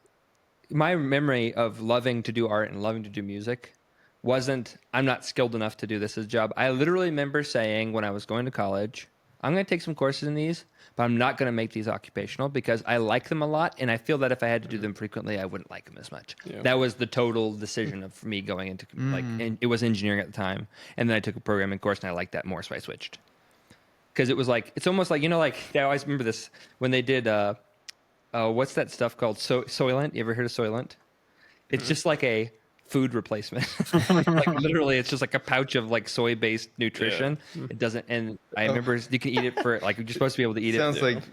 my memory of loving to do art and loving to do music wasn't, I'm not skilled enough to do this as a job. I literally remember saying when I was going to college, I'm going to take some courses in these, but I'm not going to make these occupational because I like them a lot. And I feel that if I had to do them frequently, I wouldn't like them as much. Yeah. That was the total decision of me going into it was engineering at the time. And then I took a programming course and I liked that more. So I switched. Because it was like, it's almost like, I always remember this when they did, what's that stuff called? Soylent. You ever heard of Soylent? It's just like a food replacement. Like literally, it's just like a pouch of like soy-based nutrition. Yeah. It doesn't, and I remember you can eat it for like you're supposed to be able to eat Sounds like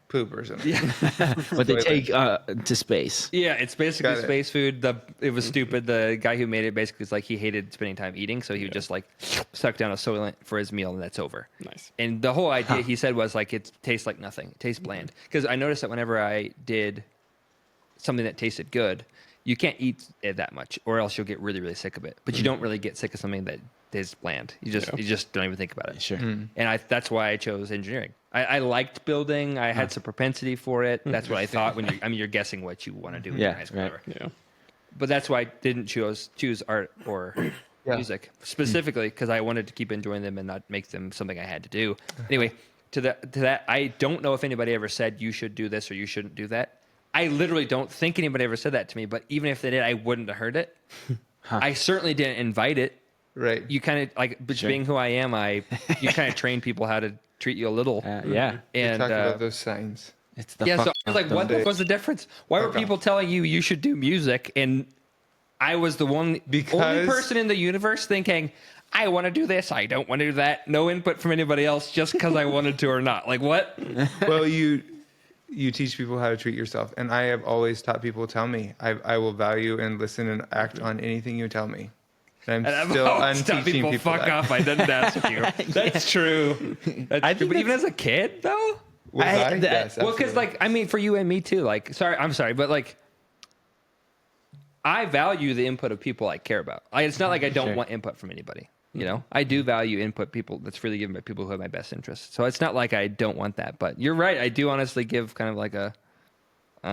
poop or something. Yeah. But they take to space. Yeah, it's basically space food. It was stupid. The guy who made it basically was like he hated spending time eating, so he would just like suck down a Soylent for his meal, and that's over. Nice. And the whole idea he said was like it tastes like nothing. It tastes bland. Because I noticed that whenever I did something that tasted good, you can't eat it that much, or else you'll get really, really sick of it. But you don't really get sick of something that is bland. You just don't even think about it. Sure. And that's why I chose engineering. I liked building. I had some propensity for it. That's what I thought when you're guessing what you want to do in high school. Right. Yeah. But that's why I didn't choose art or music specifically because I wanted to keep enjoying them and not make them something I had to do. Anyway, to that, I don't know if anybody ever said you should do this or you shouldn't do that. I literally don't think anybody ever said that to me, but even if they did, I wouldn't have heard it. I certainly didn't invite it. Right. You kind of like, being who I am, you kind of train people how to treat you a little. Yeah. And talk about those signs. It's the so I was like, what was the difference? Why were people telling you should do music? And I was the only person in the universe thinking, I want to do this. I don't want to do that. No input from anybody else just because I wanted to or not. Like what? Well, you teach people how to treat yourself. And I have always taught people, tell me. I will value and listen and act on anything you tell me. And I'm still unteaching people fuck off. I didn't ask you. That's true. That's true. But even as a kid, though? Yes, well, because, like, I mean, for you and me, too. Like, I'm sorry, but, like, I value the input of people I care about. It's not like I don't want input from anybody. You know, I do value input that's freely given by people who have my best interests. So it's not like I don't want that. But you're right. I do honestly give kind of like a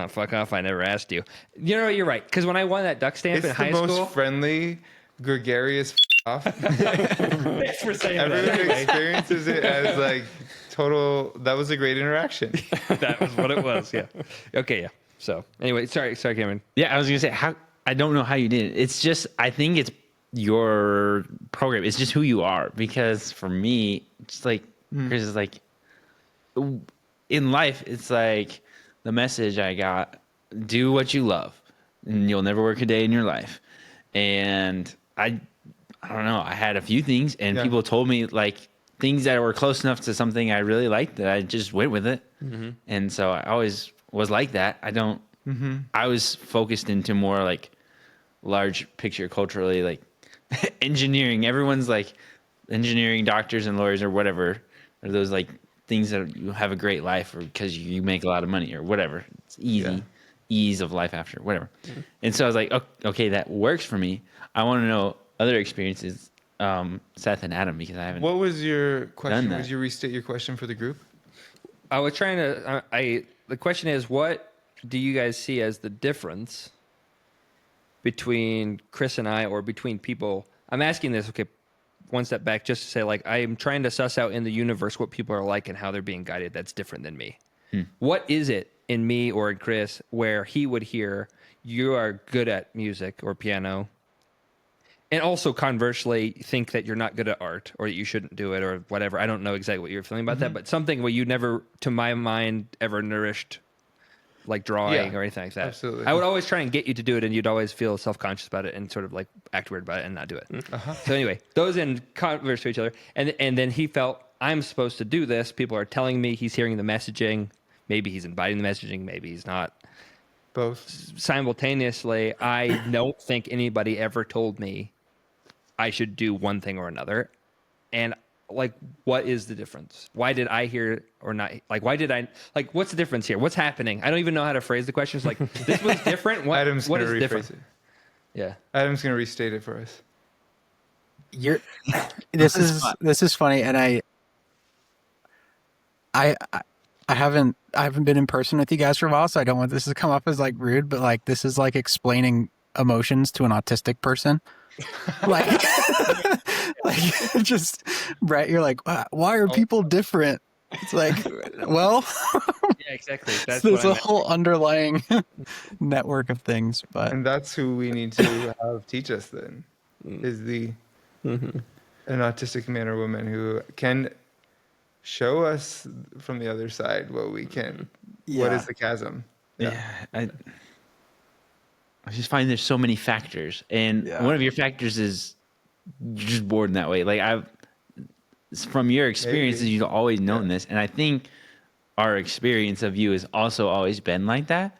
fuck off. I never asked you. You know, you're right. Because when I won that duck stamp in high school, it's the most friendly, gregarious off. Thanks for saying that. Everyone experiences it as like total. That was a great interaction. That was what it was. Yeah. Okay. Yeah. So anyway, sorry, Cameron. Yeah, I was gonna say I don't know how you did it. It's just I think it's your program. It's just who you are. Because for me, it's like Chris is like in life. It's like the message I got: do what you love, and you'll never work a day in your life. And I don't know. I had a few things, and people told me like things that were close enough to something I really liked that I just went with it. Mm-hmm. And so I always was like that. I don't. Mm-hmm. I was focused into more like large picture culturally, like engineering. Everyone's like engineering, doctors and lawyers or whatever. Are those like things that you have a great life or because you make a lot of money or whatever. It's easy, ease of life after whatever. Mm-hmm. And so I was like, okay, that works for me. I want to know other experiences, Seth and Adam, because I haven't. What was your question? Would you restate your question for the group? I was trying to. The question is, what do you guys see as the difference between Chris and I, or between people? I'm asking this, okay, one step back, just to say, like, I am trying to suss out in the universe what people are like and how they're being guided that's different than me. What is it in me or in Chris where he would hear, you are good at music or piano, and also conversely think that you're not good at art or that you shouldn't do it or whatever? I don't know exactly what you're feeling about that, but something where you never, to my mind, ever nourished like drawing or anything like that. Absolutely. I would always try and get you to do it, and you'd always feel self-conscious about it and sort of like act weird about it and not do it. So anyway, those in converse to each other. And then he felt, I'm supposed to do this. People are telling me, he's hearing the messaging. Maybe he's inviting the messaging. Maybe he's not. Both. Simultaneously, I don't think anybody ever told me I should do one thing or another. And like, what is the difference? Why did I hear or not? Like, why did I, like, what's the difference here? What's happening? I don't even know how to phrase the question. It's like, this was different. What is different? Yeah. Adam's going to restate it for us. This is funny. And I haven't been in person with you guys for a while, so I don't want this to come up as like rude, but like, this is like explaining emotions to an autistic person. Like, like just Brett, you're like, why are people different? It's like, well, Yeah, exactly. That's there's what I a meant. whole underlying network of things, but And that's who we need to have teach us then, is an autistic man or woman who can show us from the other side what we can. What is the chasm? Yeah. I just find there's so many factors, and one of your factors is you're just born that way. Like from your experiences, Maybe. you've always known this, and I think our experience of you has also always been like that.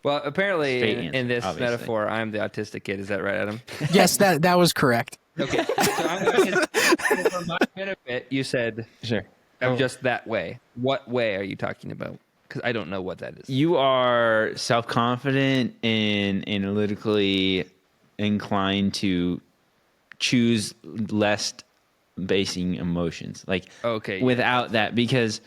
Well, apparently Straight in answer, this obviously. metaphor, I'm the autistic kid. Is that right, Adam? yes, that was correct. Okay. So I'm going to, for my benefit, you said Sure. I'm just that way. What way are you talking about? Because I don't know what that is. You are self-confident and analytically inclined to choose less basing emotions. Like, Okay, without that, because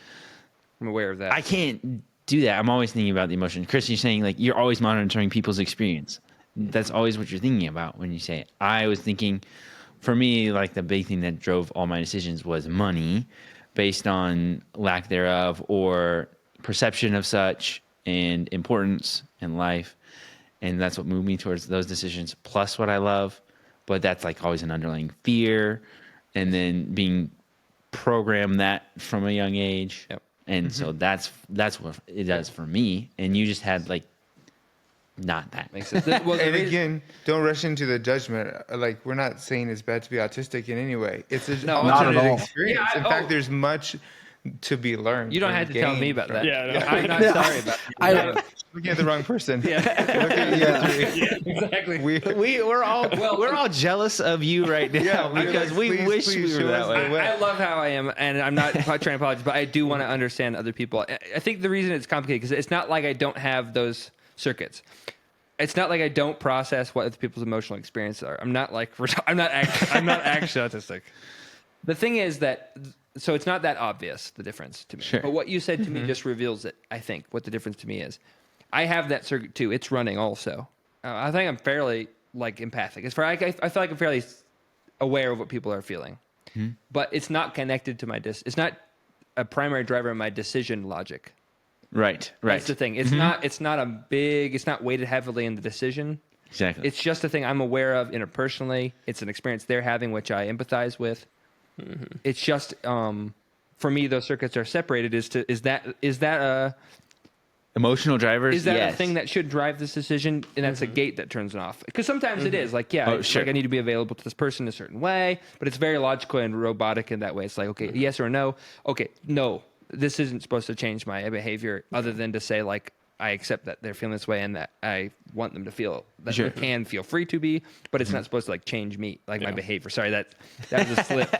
I'm aware of that. I can't do that. I'm always thinking about the emotion. Chris, you're saying like you're always monitoring people's experience. That's always what you're thinking about when you say it. I was thinking, for me, like the big thing that drove all my decisions was money, based on lack thereof or perception of such and importance in life. And that's what moved me towards those decisions, plus what I love. But that's like always an underlying fear. And then being programmed that from a young age. Yep. And so that's what it does for me. And you just had like not that. Makes sense. Well, And again, don't rush into the judgment. Like, we're not saying it's bad to be autistic in any way. It's an No, not at alternate all. experience. Yeah, in fact, there's much to be learned. you don't and have to tell me gained about from- that. Yeah, no. I'm not sorry about that. Looking at the wrong person. Exactly. We're all jealous of you right now Yeah, because we please, wish please we show were that us way. the way. I love how I am, and I'm not trying to apologize, but I do want to understand other people. I think the reason it's complicated because it's not like I don't have those circuits. It's not like I don't process what other people's emotional experiences are. I'm not like I'm not actually autistic. The thing is that so it's not that obvious the difference to me. Sure. But what you said to me just reveals it. I think what the difference to me is. I have that circuit too. It's running also. I think I'm fairly like empathic. As far I feel like I'm fairly aware of what people are feeling, but it's not connected to my it's not a primary driver of my decision logic. Right. That's the thing. It's not. It's not a big. It's not weighted heavily in the decision. Exactly. It's just a thing I'm aware of interpersonally. It's an experience they're having, which I empathize with. It's just for me, those circuits are separated. Is that a Emotional drivers. is that yes. a thing that should drive this decision, and that's a gate that turns it off? Because sometimes it is like, yeah, sure. like I need to be available to this person a certain way, but it's very logical and robotic in that way. It's like, okay, yes or no. Okay, no, this isn't supposed to change my behavior, other than to say like I accept that they're feeling this way and that I want them to feel that Sure. they can feel free to be, but it's not supposed to like change me, like my behavior. Sorry, that was a slip.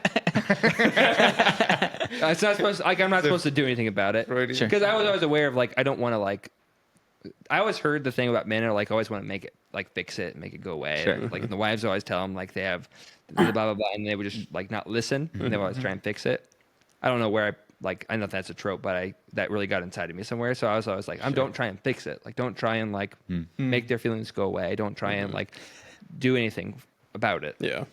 It's not supposed to, like I'm not supposed to do anything about it Freudian. because I was always aware of like I don't want to like. I always heard the thing about men are like always want to make it like fix it and make it go away. Sure. Like the wives always tell them like they have blah blah blah, and they would just like not listen and they would always try and fix it. I don't know where I know that's a trope, but that really got inside of me somewhere. So I was always like, don't try and fix it. Like don't try and like make their feelings go away. Don't try and like do anything about it. Yeah.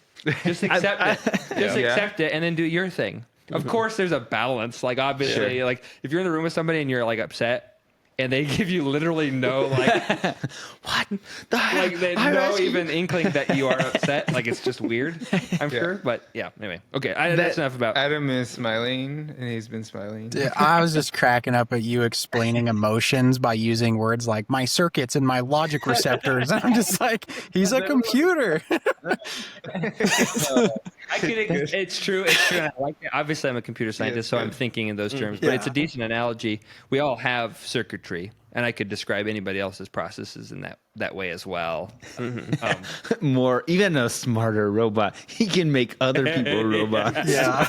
Just accept it. Just accept it and then do your thing. Of course, there's a balance. Like obviously, like if you're in the room with somebody and you're like upset. And they give you literally no like What? like they no even inkling that you are upset. Like it's just weird. I'm sure, but yeah. Anyway, okay. That's enough about. Adam is smiling, and he's been smiling. Yeah, I was just cracking up at you explaining emotions by using words like my circuits and my logic receptors. And I'm just like, he's a computer. It's true. It's true. And I like it. Obviously, I'm a computer scientist, so I'm thinking in those terms. But it's a decent analogy. We all have circuitry, and I could describe anybody else's processes in that way as well. More, even a smarter robot, he can make other people robots. Yeah.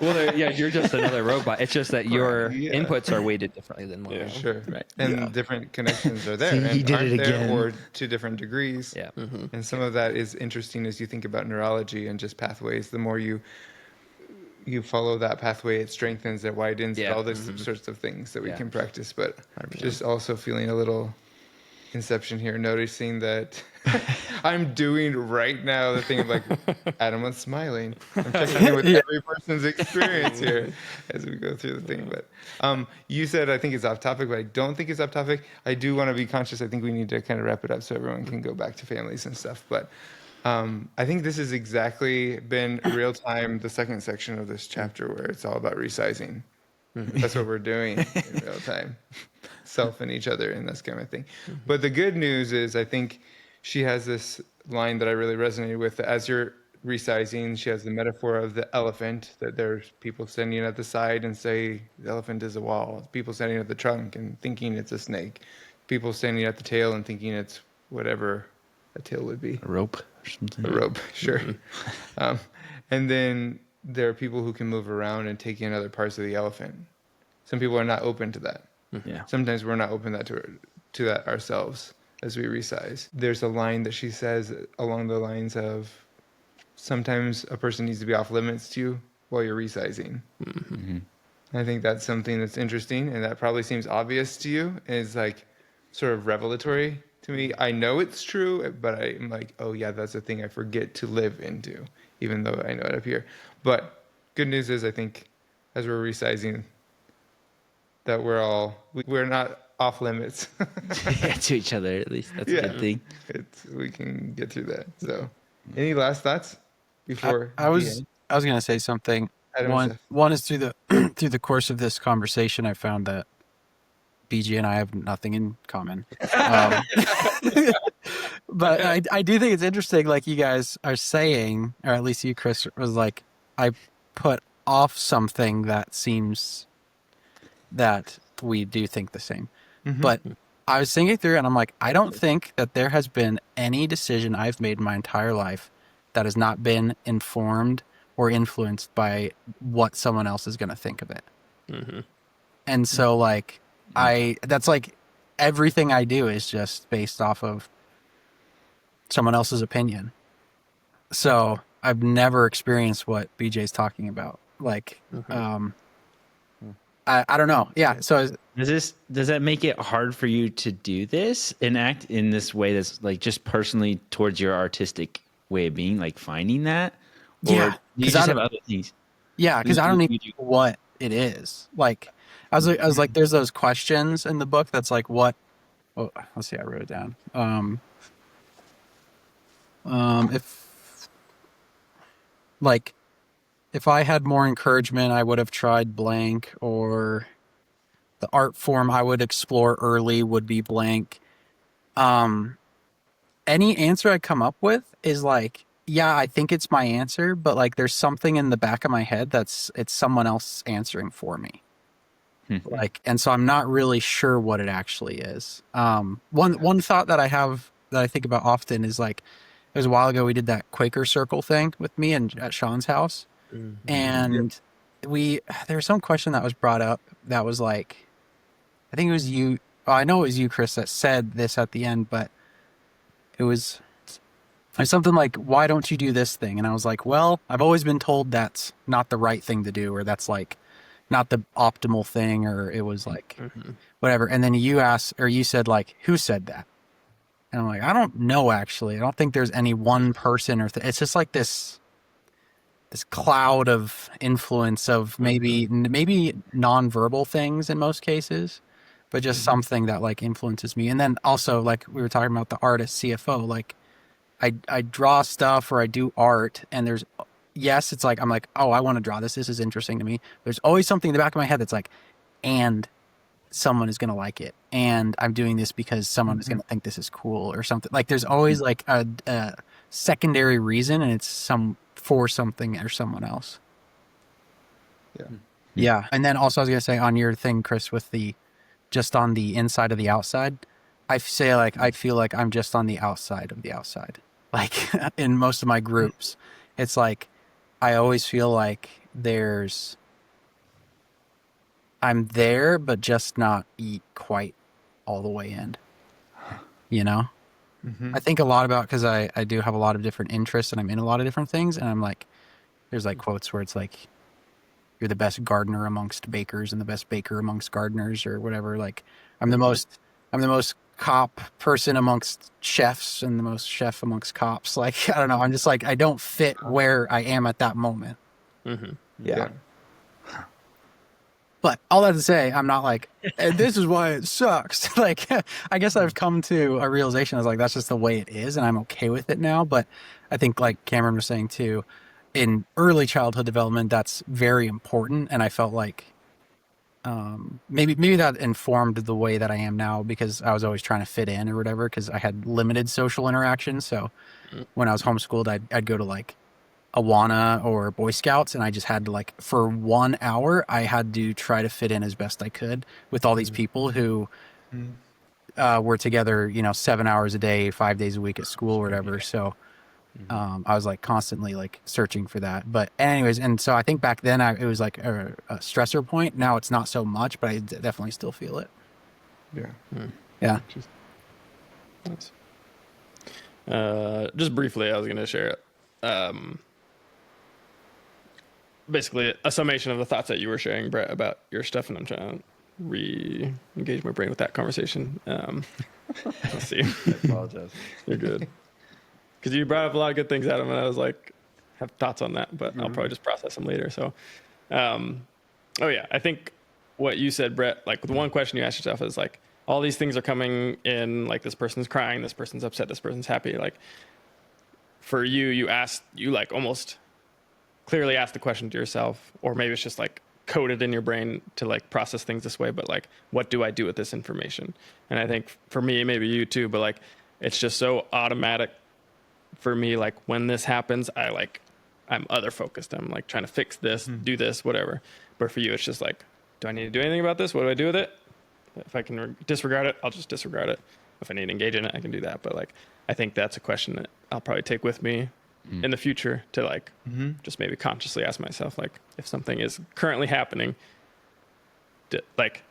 Well, you're just another robot. It's just that your inputs are weighted differently than mine. Yeah. Sure. Right. And different connections are there. See, and he did aren't it there, again. or to different degrees. Yeah. And some of that is interesting as you think about neurology and just pathways. The more you follow that pathway, it strengthens, it widens, Yeah. all these sorts of things that we Yeah. can practice. But just also feeling a little Inception here, noticing that I'm doing right now the thing of like Adam was smiling. I'm checking in with every person's experience here as we go through the thing. But you said I think it's off topic, but I don't think it's off topic. I do want to be conscious. I think we need to kind of wrap it up so everyone can go back to families and stuff. But I think this has exactly been real time, the second section of this chapter where it's all about resizing. That's what we're doing in real time. Self and each other and this kind of thing. But the good news is I think she has this line that I really resonated with. As you're resizing, she has the metaphor of the elephant, that there's people standing at the side and say the elephant is a wall. People standing at the trunk and thinking it's a snake. People standing at the tail and thinking it's whatever a tail would be. A rope or something. A rope, sure. And then there are people who can move around and take in other parts of the elephant. Some people are not open to that. Yeah. Sometimes we're not open to that ourselves as we resize. There's a line that she says along the lines of, sometimes a person needs to be off limits to you while you're resizing. Mm-hmm. I think that's something that's interesting, and that probably seems obvious to you. Is like sort of revelatory to me. I know it's true, but I'm like, oh yeah, that's a thing I forget to live into, even though I know it up here. But good news is, I think as we're resizing, that we're not off limits. Yeah, to each other at least. That's a good thing. We can get through that. So, any last thoughts before I was gonna say something. One is through the through the course of this conversation, I found that BG and I have nothing in common. But I do think it's interesting, like you guys are saying, or at least you, Chris, was like, I put off something that seems that we do think the same. Mm-hmm. But I was thinking through and I'm like, I don't think that there has been any decision I've made in my entire life that has not been informed or influenced by what someone else is going to think of it. Mm-hmm. And so like, that's like everything I do is just based off of someone else's opinion. So I've never experienced what BJ's talking about. Like, I don't know. Yeah. So does that make it hard for you to do this and act in this way that's like just personally towards your artistic way of being, like finding that? Or yeah. Because I have other things. Yeah. Because I don't even know what it is. Like, I was like, there's those questions in the book that's like, what? Oh, let's see. I wrote it down. If I had more encouragement, I would have tried blank, or the art form I would explore early would be blank. Any answer I come up with is like, yeah, I think it's my answer, but like there's something in the back of my head it's someone else answering for me. Like, and so I'm not really sure what it actually is. One thought that I have that I think about often is like, it was a while ago we did that Quaker Circle thing with me and at Sean's house. Mm-hmm. And there was some question that was brought up that was like, I think it was you. Well, I know it was you, Chris, that said this at the end, but it was something like, why don't you do this thing? And I was like, well, I've always been told that's not the right thing to do, or that's like not the optimal thing, or it was like whatever. And then you asked, or you said like, who said that? And I'm like, I don't know, actually. I don't think there's any one person or it's just like this cloud of influence of maybe nonverbal things in most cases, but just something that like influences me. And then also, like we were talking about the artist CFO, like I draw stuff or I do art, and it's like, I'm like, oh, I want to draw this. This is interesting to me. There's always something in the back of my head that's like, and someone is going to like it. And I'm doing this because someone is going to think this is cool or something. Like there's always like a secondary reason, and it's for something or someone else. Yeah. And then also I was going to say on your thing, Chris, with just on the inside of the outside, I feel like I'm just on the outside of the outside. Like in most of my groups, it's like, I always feel like I'm there, but just not quite all the way in, you know? Mm-hmm. I think a lot about, because I do have a lot of different interests and I'm in a lot of different things. And I'm like, there's like quotes where it's like, you're the best gardener amongst bakers and the best baker amongst gardeners or whatever. Like I'm the most cop person amongst chefs and the most chef amongst cops. Like, I don't know. I'm just like, I don't fit where I am at that moment. Mm-hmm. Yeah. But all that to say, I'm not like, this is why it sucks. Like, I guess I've come to a realization. I was like, that's just the way it is, and I'm okay with it now. But I think, like Cameron was saying too, in early childhood development, that's very important. And I felt like maybe that informed the way that I am now, because I was always trying to fit in or whatever, because I had limited social interaction. So when I was homeschooled, I'd go to like Awana or Boy Scouts, and I just had to, like, for 1 hour, I had to try to fit in as best I could with all these people who were together, 7 hours a day, 5 days a week at school or whatever. So I was like constantly like searching for that. But anyways, and so I think back then it was like a stressor point. Now it's not so much, but I definitely still feel it. Yeah. Nice. Just briefly, I was going to share basically a summation of the thoughts that you were sharing, Brett, about your stuff, and I'm trying to re-engage my brain with that conversation. Let's see. I apologize. You're good. Because you brought up a lot of good things, Adam, and I was like, have thoughts on that, but I'll probably just process them later. So, I think what you said, Brett, like the one question you asked yourself is like, all these things are coming in, like this person's crying, this person's upset, this person's happy. Like for you like almost clearly asked the question to yourself, or maybe it's just like coded in your brain to like process things this way, but like, what do I do with this information? And I think for me, maybe you too, but like, it's just so automatic for me. Like when this happens, I'm other focused. I'm like trying to fix this, do this, whatever. But for you, it's just like, do I need to do anything about this? What do I do with it? If I can disregard it, I'll just disregard it. If I need to engage in it, I can do that. But like, I think that's a question that I'll probably take with me in the future to like, just maybe consciously ask myself, like, if something is currently happening, like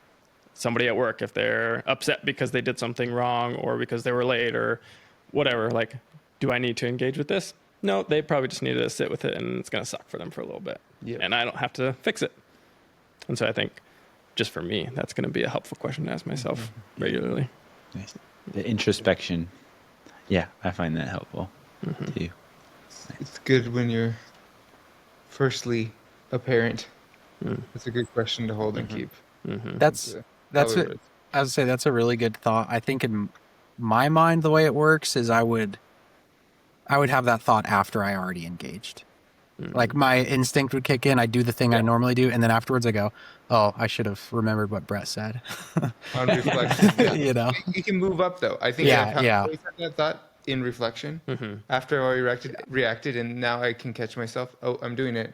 somebody at work, if they're upset because they did something wrong or because they were late or whatever, like, do I need to engage with this? No, they probably just need to sit with it, and it's going to suck for them for a little bit. Yep. And I don't have to fix it. And so I think just for me, that's going to be a helpful question to ask myself regularly. Nice. The introspection. Yeah, I find that helpful too. It's good when you're firstly a parent. It's a good question to hold and keep. That's it. I would say that's a really good thought. I think in my mind, the way it works is I would have that thought after I already engaged. Like my instinct would kick in. I do the thing I normally do, and then afterwards I go, "Oh, I should have remembered what Brett said." On reflection, you can move up though. I think I've always had that thought in reflection after I reacted, and now I can catch myself. Oh, I'm doing it.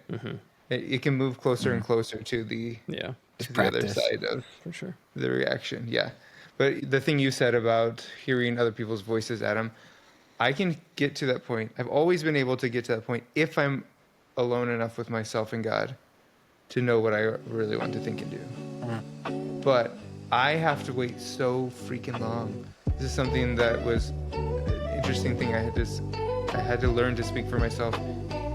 It can move closer and closer to the other side of the reaction. Yeah, but the thing you said about hearing other people's voices, Adam, I can get to that point. I've always been able to get to that point if I'm alone enough with myself and God to know what I really want to think and do. But I have to wait so freaking long. This is something that was an interesting thing. I had to learn to speak for myself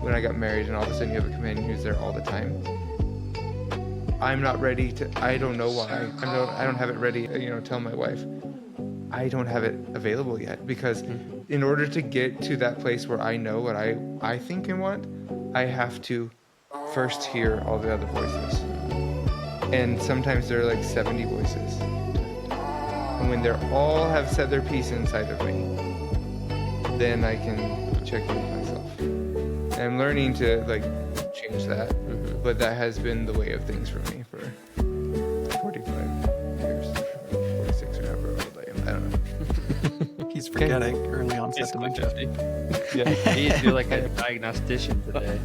when I got married, and all of a sudden you have a companion who's there all the time. I'm not ready to. I don't know why. I don't have it ready. Tell my wife. I don't have it available yet, because in order to get to that place where I know what I think and want, I have to first hear all the other voices. And sometimes there are like 70 voices. And when they're all have said their piece inside of me, then I can check in with myself. And I'm learning to like change that, but that has been the way of things for me for 45 years, 46 or however old I am. I don't know. He's forgetting early onset dementia. Yeah, you do like a diagnostician today.